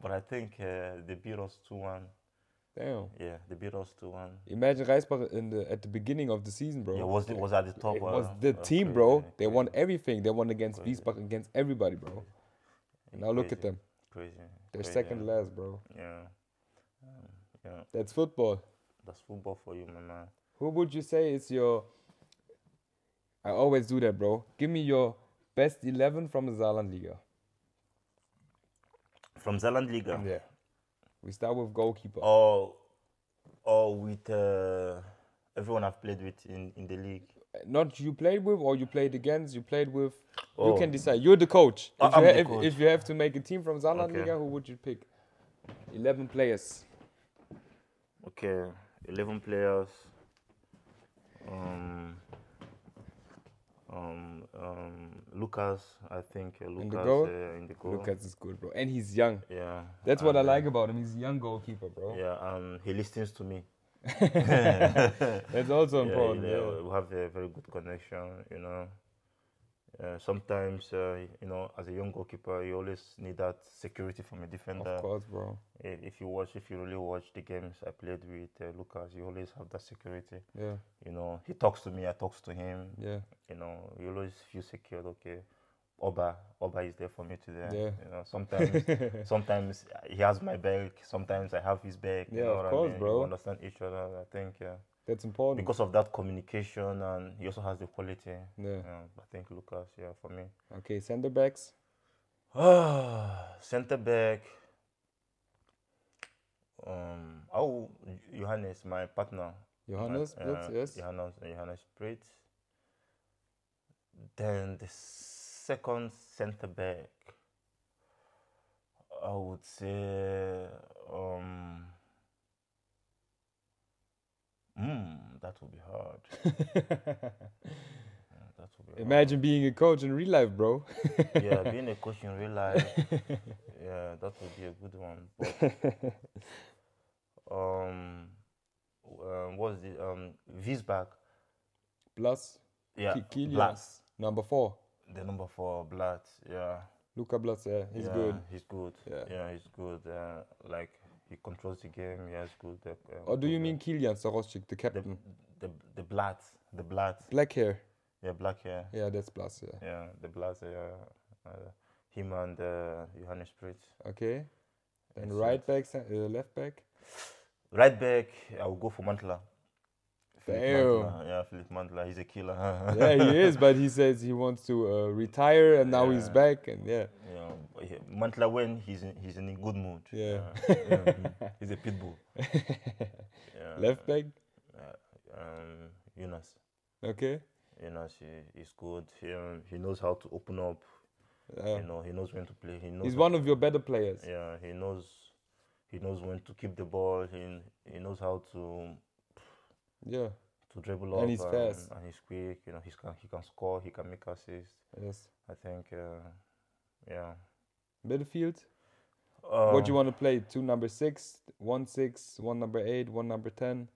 But I think they beat us 2-1. Damn. Yeah, they beat us 2-1. Imagine Reisbach at the beginning of the season, bro. Yeah, was at the top. It was the team, crazy, bro. They crazy. won everything. They won against Wiesbach, against everybody, bro. And now look at them. Crazy. They're second last, bro. Yeah. Yeah. That's football. That's football for you, my man. Who would you say is your... I always do that, bro. Give me your best 11 from the Saarlandliga. From Saarlandliga? Yeah. We start with goalkeeper. Or with everyone I've played with in the league. Not you played with or you played against, you played with. You can decide. You're the coach. If you have to make a team from Saarlandliga, who would you pick? 11 players. Okay, 11 players. Lucas, I think. Lucas in the goal? In the goal. Lucas is good, bro. And he's young. Yeah. That's what I like about him. He's a young goalkeeper, bro. Yeah, and he listens to me. That's also important. Yeah. We have a very good connection, Sometimes, as a young goalkeeper, you always need that security from a defender. Of course, bro. If you really watch the games I played with Lucas, you always have that security. Yeah. He talks to me, I talk to him. Yeah. You always feel secured. Okay, Oba is there for me today. Yeah. Sometimes he has my back. Sometimes I have his back. Yeah, of course, bro. We understand each other. I think. That's important. Because of that communication, and he also has the quality. Yeah. I think Lucas, for me. Okay, center backs. Center back. Johannes, my partner. Johannes Spritz, yes. Johannes Spritz. Then the second center back, I would say, that would be hard. Imagine being a coach in real life, bro. Yeah, being a coach in real life. Yeah, that would be a good one. But what's the Wiesbach? Blas. Yeah, Blas. Number 4. The number 4, Blatt. Yeah. Luca Blas, yeah, he's good. He's good. Yeah, he's good. Like he controls the game. Yeah, he's good. Or do you mean Kilian Staroschik, the captain? The Blatt. The Blatt. Black hair. Yeah, black hair. Yeah, that's Blas. Yeah. Yeah, the Blas. Him and Johannes Spritz. Okay. And right back, left back. Right back, I will go for Mantla. Damn. Yeah, Philip Mantla, he's a killer. Yeah, he is, but he says he wants to retire, and now he's back, and yeah. Mantla, when he's in a good mood. Yeah. He's a pit bull. Left back. Jonas. Okay. Jonas, he's good. He knows how to open up. He knows when to play. He's one of your better players. Yeah, he knows when to keep the ball. He knows how to. Yeah. To dribble up. And he's fast. And he's quick. He can score. He can make assists. Yes. I think. Yeah. Midfield. What do you want to play? 2 number 6, 1 6, 1 number 8, 1 number 10.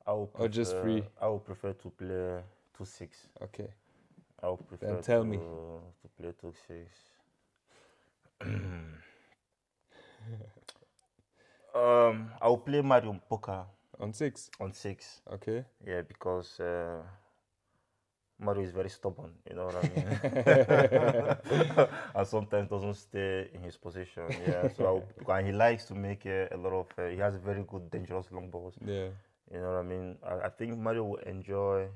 Or just 3. I would prefer to play 2-6. Okay. I would prefer then tell me. To play 2-6. I will play Mario Poker on 6. On 6. Okay. Yeah, because Mario is very stubborn, you know what I mean? And sometimes doesn't stay in his position. Yeah, so and he likes to make a lot of. He has very good, dangerous long balls. Yeah. You know what I mean? I think Mario will enjoy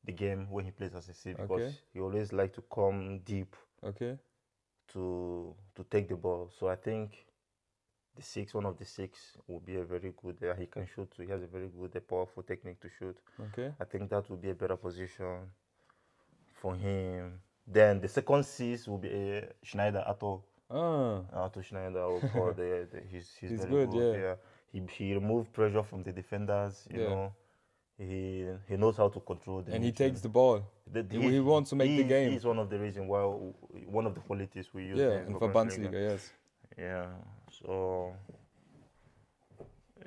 the game when he plays as a six because he always like to come deep. Okay. To take the ball. So I think the six, one of the six, will be a very good. He can shoot. He has a very good, powerful technique to shoot. Okay. I think that will be a better position for him. Then the second six will be Schneider Atto. Atto Schneider. He's very good. Yeah. He removed pressure from the defenders. You know. He knows how to control the. And he takes the ball. He wants to make the game. He's one of the reasons why one of the qualities we use. Yeah, in Verbandsliga, yes. Yeah. So.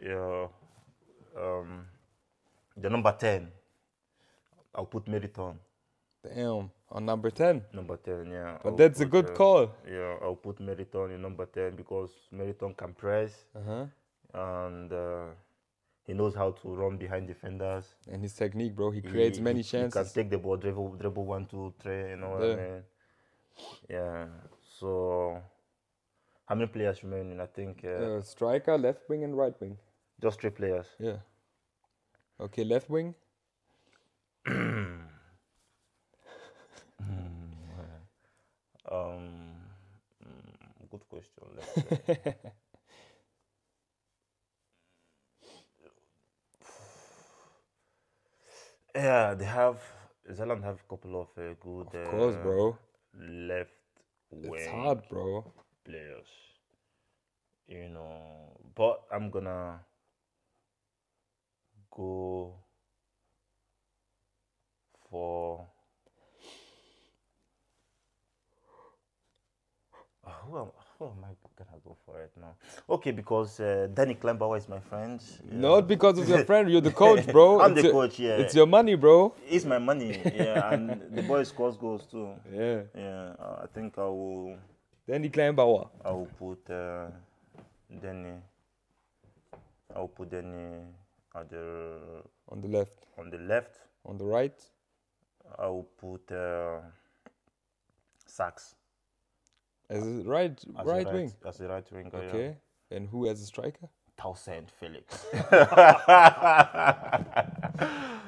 Yeah. The number 10. I'll put Meriton. Damn, on number 10. Number 10, yeah. But that's a good call. Yeah, I'll put Meriton in number 10 because Meriton can press. And. He knows how to run behind defenders. And his technique, bro, he creates many chances. He can take the ball, dribble 1, 2, 3, you know what I mean? Yeah. So, how many players remaining? I think... striker, left wing and right wing. Just 3 players? Yeah. Okay, left wing. Good question. Yeah, Saarland have a couple of good. Of course, bro. Left wing. It's hard, bro. Players, you know. But I'm gonna go for. Who am I gonna go for it now? Okay, because Danny Kleinbauer is my friend. Not because of your friend, you're the coach, bro. I'm the coach, yeah. It's your money, bro. It's my money, yeah, and the boy scores goals too. Yeah. Yeah, I think I will. Danny Kleinbauer. I will put Danny. I will put Danny at on the left. On the left. On the right. I will put Sachs. As a right wing? As a right wing, okay. Yeah. And who as a striker? Townsend Felix.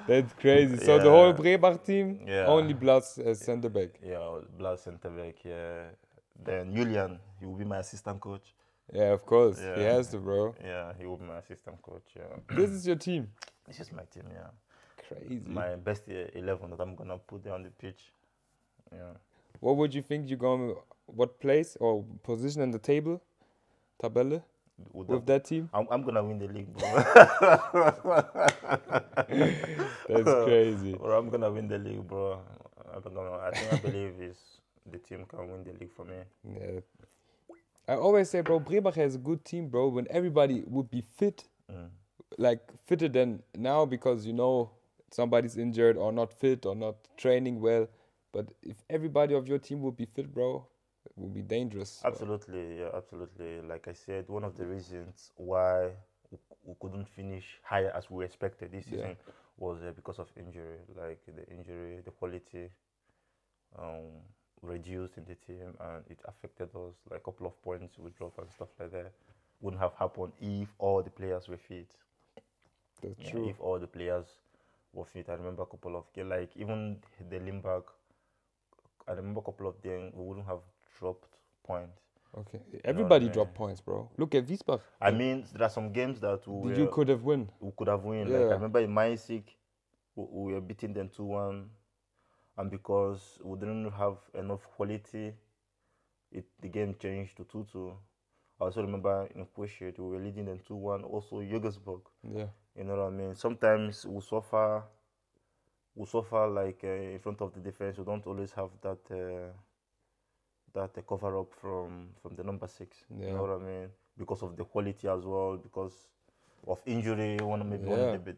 That's crazy. So the whole Brebach team, only Blas as centre back. Yeah, Blas centre back, yeah. Then Julian, he will be my assistant coach. Yeah, of course. Yeah. He has to, bro. Yeah, he will be my assistant coach, yeah. This is your team? This is my team, yeah. Crazy. My best 11 that I'm going to put there on the pitch. Yeah. What would you think you're going... What place or position in the table, Tabelle, with that team? I'm gonna win the league, bro. That's crazy. Or I'm gonna win the league, bro. I believe the team can win the league for me. Yeah. I always say, bro, Brebach has a good team, bro. When everybody would be fit, like fitter than now, because you know somebody's injured or not fit or not training well. But if everybody of your team would be fit, bro, it would be dangerous. Absolutely, yeah, absolutely. Like I said, one of the reasons why we couldn't finish higher as we expected this season was because of injury. Like the injury, the quality reduced in the team, and it affected us. Like a couple of points we dropped and stuff like that. Wouldn't have happened if all the players were fit. That's true. If all the players were fit, I remember a couple of like even the Limburg. I remember a couple of them we wouldn't have dropped points. Okay, everybody dropped points, bro. Look at Wiesbach. I mean, there are some games that you could have won. We could have won. Yeah. Like I remember in Maisik, we were beating them 2-1, and because we didn't have enough quality, the game changed to 2-2. I also remember in Pushit, we were leading them 2-1. Also, Jürgensburg. Yeah. You know what I mean? Sometimes we suffer like in front of the defense. We don't always have that cover up from the number 6. Yeah. You know what I mean? Because of the quality as well, because of injury. One of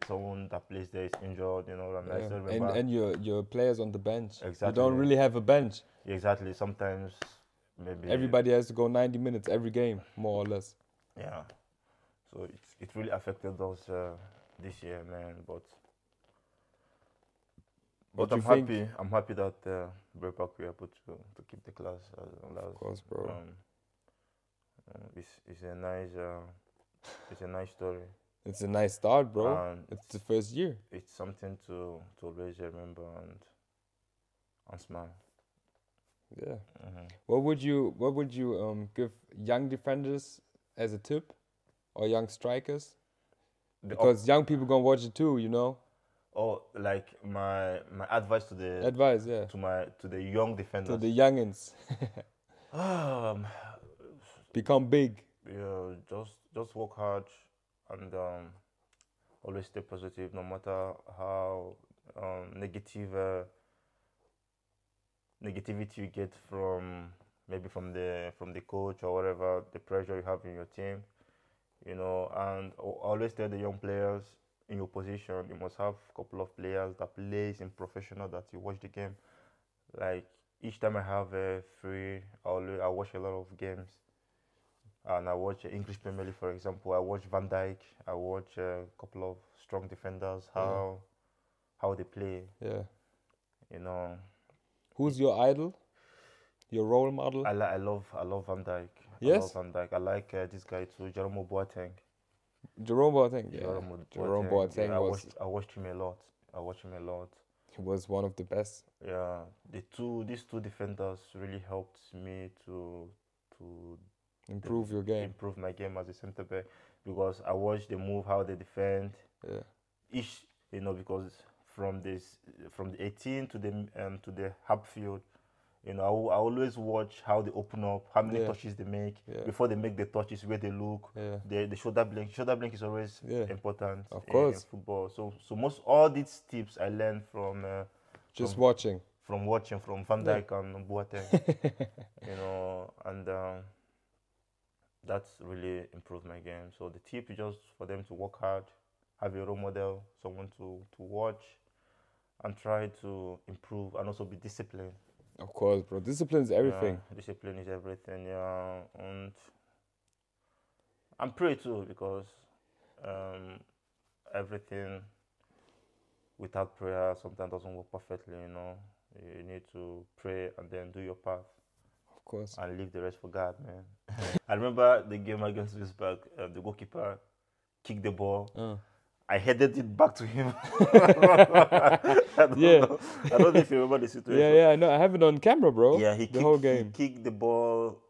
someone that plays there is injured. You know what I mean? Yeah. I still remember. And your players on the bench. Exactly. You don't really have a bench. Exactly. Sometimes maybe everybody has to go 90 minutes every game, more or less. Yeah. So it really affected us this year, man. But But I'm happy. I'm happy that Brepak were able to keep the class. Of course, bro. It's a nice story. It's a nice start, bro. And it's the first year. It's something to always remember and smile. Yeah. What would you give young defenders as a tip, or young strikers? Because young people gonna watch it too, you know. Oh, like my advice to the to the young defenders. To the youngins. Become big. Yeah, just work hard and always stay positive, no matter how negativity you get from maybe from the coach or whatever, the pressure you have in your team, you know. And always tell the young players in your position, you must have a couple of players that plays in professional that you watch the game. Like each time I have a free, I watch a lot of games. And I watch English Premier League, for example. I watch Van Dijk. I watch a couple of strong defenders. How they play. Yeah. You know. Who's your idol? Your role model? I love Van Dijk. Yes. I love Van Dijk. I like this guy too, Jerome Boateng. Jerome Boateng. Yeah. Jerome Boateng. Yeah, I watched him a lot. He was one of the best. Yeah. These two defenders really helped me to improve your game. Improve my game as a centre back, because I watch the move, how they defend. Yeah. Each, you know, because from the 18 to the half field, you know, I always watch how they open up, how many touches they make before they make the touches, where they look. Yeah. The shoulder blink. Shoulder blink is always important. Of course. In football. So most all these tips I learned from watching. From Van Dijk and Boateng. You know, and that's really improved my game. So the tip is just for them to work hard, have a role model, someone to watch, and try to improve, and also be disciplined. Of course, bro. Discipline is everything. Yeah, discipline is everything, yeah. And I'm pray too, because everything without prayer sometimes doesn't work perfectly, you know. You need to pray and then do your part. Of course. And leave the rest for God, man. I remember the game against Duisburg, the goalkeeper kicked the ball. I headed it back to him. I don't know if you remember the situation. Yeah, I know. I have it on camera, bro. Yeah, the whole game. He kicked the ball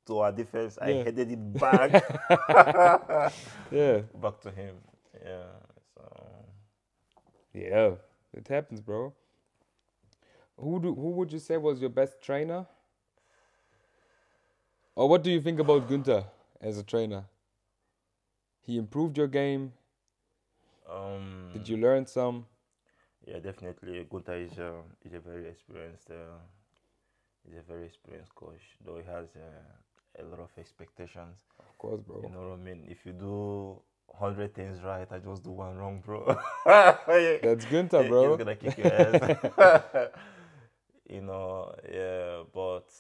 to our defense. I headed it back. Back to him. Yeah. So. Yeah, it happens, bro. Who would you say was your best trainer? Or what do you think about Günther as a trainer? He improved your game. Did you learn some? Yeah, definitely. Günther is a very experienced coach. Though he has a lot of expectations. Of course, bro. You know what I mean? If you do 100 things right, I just do one wrong, bro. That's Günther, bro. He's gonna kick your ass. You know, yeah. But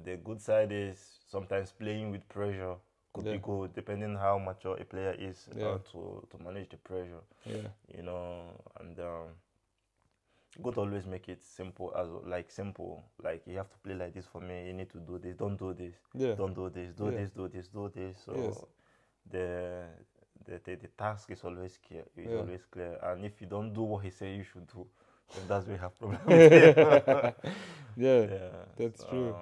the good side is sometimes playing with pressure could be good, depending how mature a player is to manage the pressure. Yeah. You know, and good always make it simple, simple. Like, you have to play like this for me. You need to do this. Don't do this. Yeah. Don't do this. Do this. Do this. Do this. So the task is always clear. Always clear. And if you don't do what he says you should do, then that's where you have problems. That's true.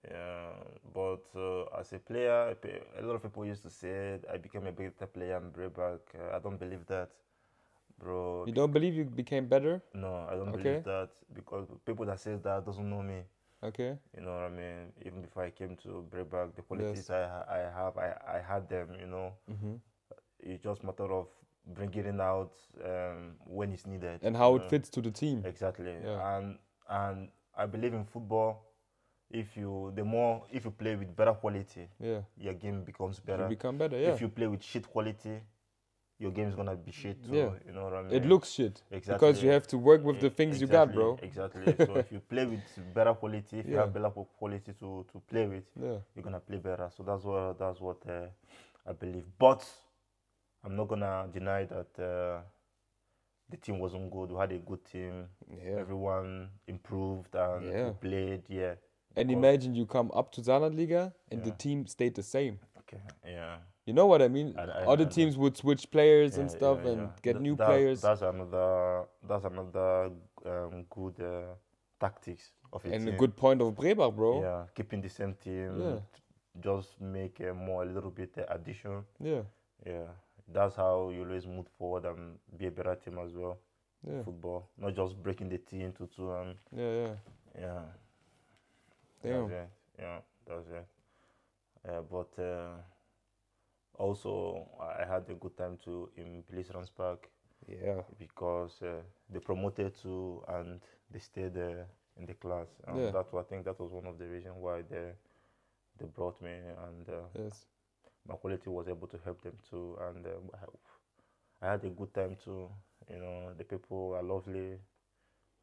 Yeah, but as a player, a lot of people used to say I became a better player in Breback. I don't believe that, bro. You don't believe you became better? No, I don't believe that, because people that say that doesn't know me. Okay. You know what I mean? Even before I came to Breback, the qualities I had them. You know, it's just a matter of bringing it out when it's needed and how it fits to the team. Exactly. Yeah. And I believe in football. If you play with better quality, your game becomes better. You become better, yeah. If you play with shit quality, your game is gonna be shit too. Yeah. You know what I mean? It looks shit. Exactly. Because you have to work with the things you got, bro. Exactly. So if you play with better quality, if you have better quality to play with, you're gonna play better. So that's what I believe. But I'm not gonna deny that the team wasn't good. We had a good team. Yeah. Everyone improved and we played. Yeah. And imagine you come up to Saarlandliga and the team stayed the same. Okay. Yeah. You know what I mean? Other teams would switch players and stuff and get new players. That's another good tactics of a team. A good point of Brebach, bro. Yeah, keeping the same team. Yeah. Just make a little bit addition. Yeah. Yeah. That's how you always move forward and be a better team as well. Yeah. Football, not just breaking the team into two and. Yeah. Damn. That's it. Yeah, that's it. Yeah, but also I had a good time too in Police Park. Yeah. Because they promoted too and they stayed in the class. And I think that was one of the reasons why they brought me, and yes. My quality was able to help them too, and I had a good time too. You know, the people are lovely.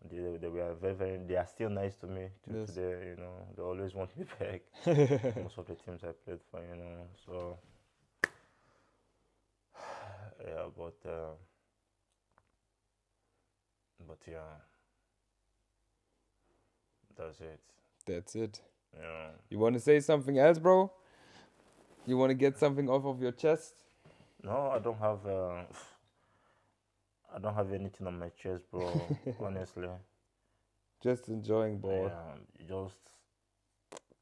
They were they are still nice to me today. You know, they always want me back. Most of the teams I played for, you know. So yeah, but yeah, that's it. That's it. Yeah. You want to say something else, bro? You want to get something off of your chest? No, I don't have anything on my chest, bro. Honestly. Just enjoying ball. Yeah, just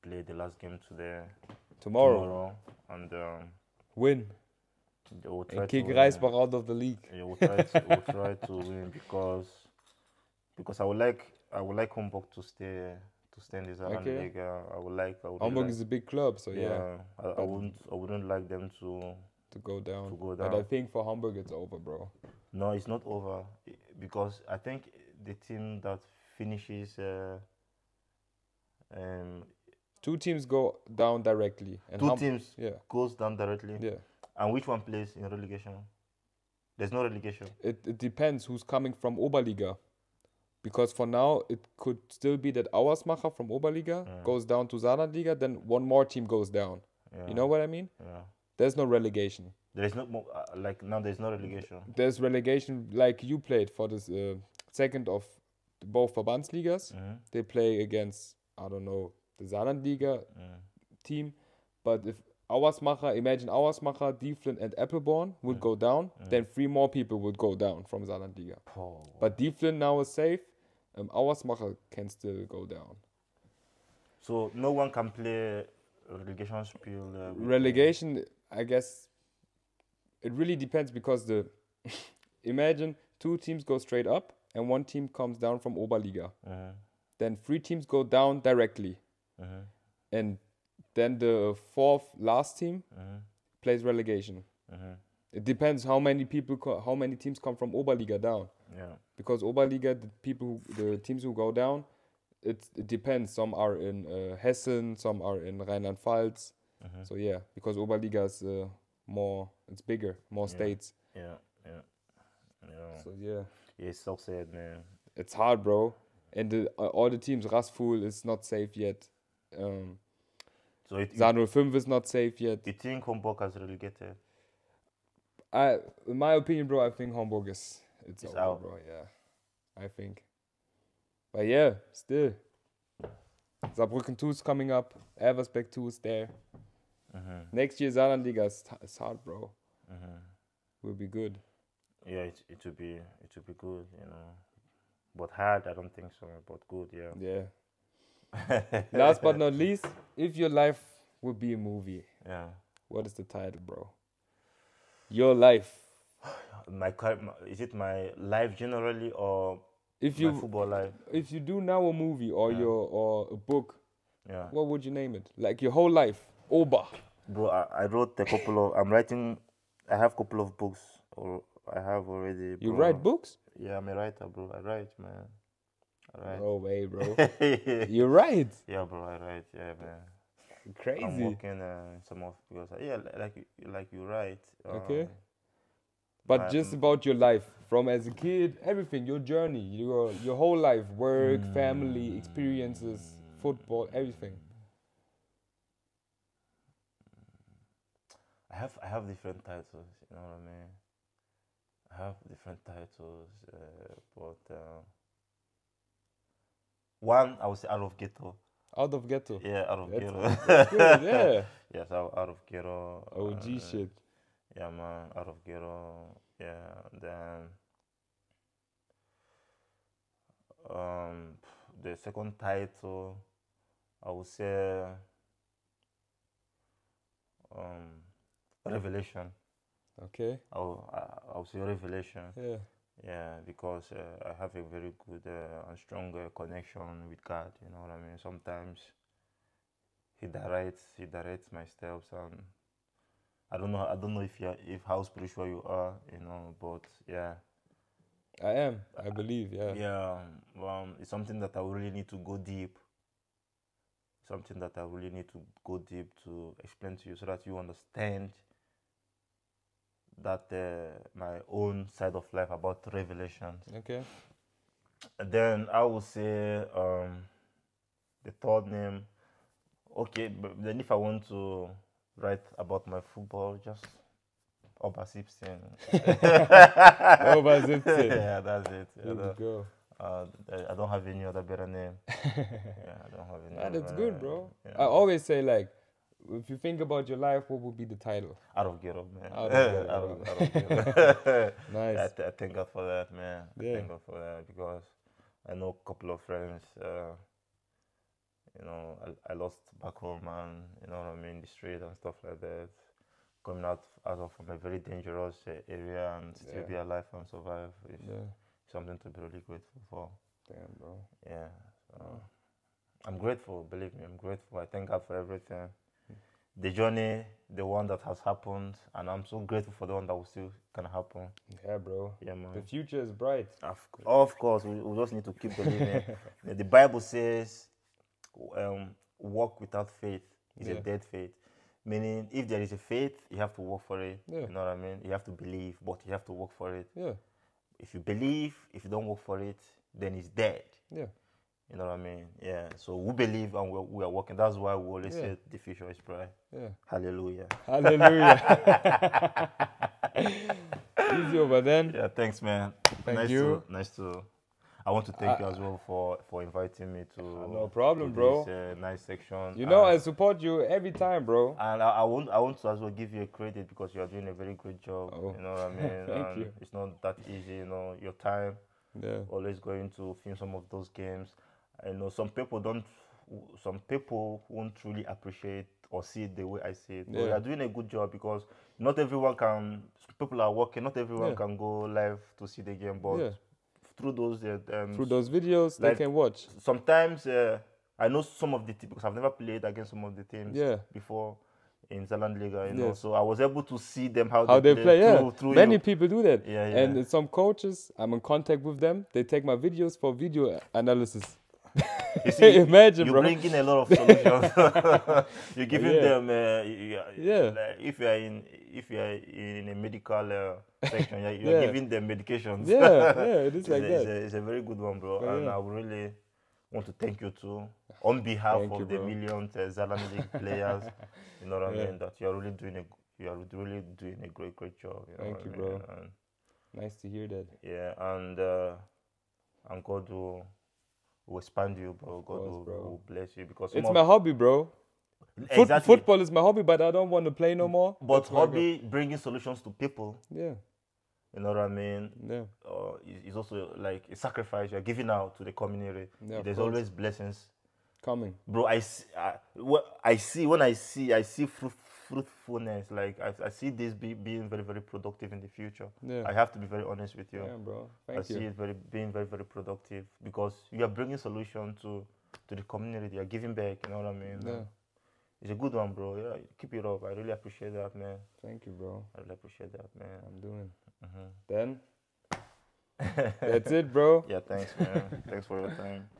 play the last game today. Tomorrow. And win. We'll and kick Reisbach out of the league. Yeah, we'll try to win because I would like Hamburg to stay in the Saarlandliga. I would Hamburg is a big club, so yeah. I wouldn't like them to go down. But I think for Hamburg it's over, bro. No, it's not over because I think the team that finishes. Two teams go down directly. And two teams goes down directly. Yeah. And which one plays in relegation? There's no relegation. It depends who's coming from Oberliga. Because for now, it could still be that Auersmacher from Oberliga goes down to Saarlandliga, then one more team goes down. Yeah. You know what I mean? Yeah. There's no relegation. There is no like now. There's no relegation. There's relegation like you played for this second of both Verbandsligas. They play against, I don't know, the Saarlandliga team. But if imagine Auersmacher, Dieflin and Appleborn would go down, then 3 more people would go down from Saarlandliga. Oh. But Dieflin now is safe. Auersmacher can still go down. So no one can play relegation spiel? Relegation, I guess, it really depends because imagine 2 teams go straight up and 1 team comes down from Oberliga. Then 3 teams go down directly. And then the 4th last team plays relegation. It depends how many teams come from Oberliga down. Yeah. Because Oberliga, the teams who go down, it depends. Some are in Hessen, some are in Rheinland-Pfalz. So yeah, because Oberliga is it's bigger, more states. Yeah. So yeah. Yeah, it's so sad, man. It's hard, bro. And all the teams, Rasful is not safe yet. So Saar-05 is not safe yet. You think Hamburg has relegated? In my opinion, bro, I think Hamburg it's over, out, bro. Yeah, I think. But yeah, still. Saarbrücken 2 is coming up. Elversberg 2 is there. Next year, Saarlandliga is hard, bro. Will be good. Yeah, it will be good, you know. But hard, I don't think so. But good, yeah. Yeah. Last but not least, if your life would be a movie, what is the title, bro? Your life. Is it my life generally or my football life? If you do now a movie or or a book, what would you name it? Like your whole life, Oba. Bro, I wrote a couple of. I have a couple of books, or I have already. Bro. You write books? Yeah, I'm a writer, bro. I write, man. I write. No way, bro. You write? Yeah, bro. I write. Yeah, man. Crazy. I'm working some of because like you write. Okay. But just about your life, from as a kid, everything, your journey, your whole life, work, family, experiences, football, everything. I have different titles, you know what I mean? I have different titles. but one I would say out of Ghetto. Out of Ghetto. Yeah, out of Ghetto. That's good, yeah. Yes, out of Ghetto. OG shit. Yeah, man, out of Ghetto. Yeah, then the second title, I would say Revelation. Okay. I would say Revelation. Yeah. Yeah, because I have a very good and strong connection with God. You know what I mean? Sometimes He directs my steps, and I don't know if how spiritual you are, you know, but yeah. I am. I believe. Yeah. Yeah. It's something that I really need to go deep. Something that I really need to go deep to explain to you, so that you understand that my own side of life about revelations. Okay. And then I would say the third name. Okay, but then if I want to write about my football, just OBASI. OBASI. Yeah, that's it. There you go. I don't have any other better name. Yeah, I don't have any. That's good, bro. Yeah. I always say, like, if you think about your life, what would be the title? Out of Ghetto, man. Out of Ghetto. Nice. Yeah, I thank God for that, man. Yeah. I thank God for that, because I know a couple of friends, you know, I lost back home, and you know what I mean, the street and stuff like that. Coming out from a very dangerous area and still be alive and survive is something to be really grateful for. Damn, bro. Yeah. So I'm grateful, believe me, I'm grateful. I thank God for everything. The journey, the one that has happened, and I'm so grateful for the one that will still can happen. Yeah, bro. Yeah, man. The future is bright. Of course, we just need to keep believing. The Bible says, walk without faith is a dead faith. Meaning, if there is a faith, you have to work for it. Yeah. You know what I mean? You have to believe, but you have to work for it. Yeah. If you believe, if you don't work for it, then it's dead. Yeah. You know what I mean? Yeah. So we believe and we are working. That's why we always say the future is bright. Yeah. Hallelujah. Hallelujah. Easy over then. Yeah, thanks, man. Thank you. I want to thank you as well for inviting me to. No problem, bro. This nice section. You know, I support you every time, bro. And I want to as well give you a credit, because you are doing a very great job. Oh. You know what I mean? Thank you. It's not that easy, you know. Your time. Yeah. Always going to film some of those games. I know some people won't truly appreciate or see it the way I see it. But you are doing a good job, because not everyone can. People are working. Not everyone can go live to see the game, but through those videos, like, they can watch. Sometimes I know some of the teams, because I've never played against some of the teams before in Saarlandliga, you know. So I was able to see them how they play. Through Many people do that. Yeah. And some coaches, I'm in contact with them. They take my videos for video analysis. You see, imagine, you bro. bring in a lot of solutions. You're giving them, like if you are in a medical section, you're giving them medications. It is like that. It's a very good one, bro. And I would really want to thank you too, on behalf of the millions Saarlandliga players. You know what I mean? That you're really doing a great job. You know thank you, I mean? bro. And nice to hear that. Yeah, and God will expand you, bro. God will bless you, because it's my hobby, bro. Exactly. Football is my hobby, but I don't want to play no more. But hobby bringing solutions to people. Yeah. You know what I mean? Yeah. It's also like a sacrifice you're giving out to the community. Yeah, there's always blessings coming. Bro, I see fruitfulness. Like I see this being very, very productive in the future. Yeah. I have to be very honest with you. Yeah, bro. I see it being very, very productive, because you are bringing solution to the community. You're giving back. You know what I mean? Yeah. It's a good one, bro. Yeah, keep it up. I really appreciate that, man. Thank you, bro. I really appreciate that, man. I'm doing. Then that's it, bro. Yeah, thanks, man. Thanks for your time.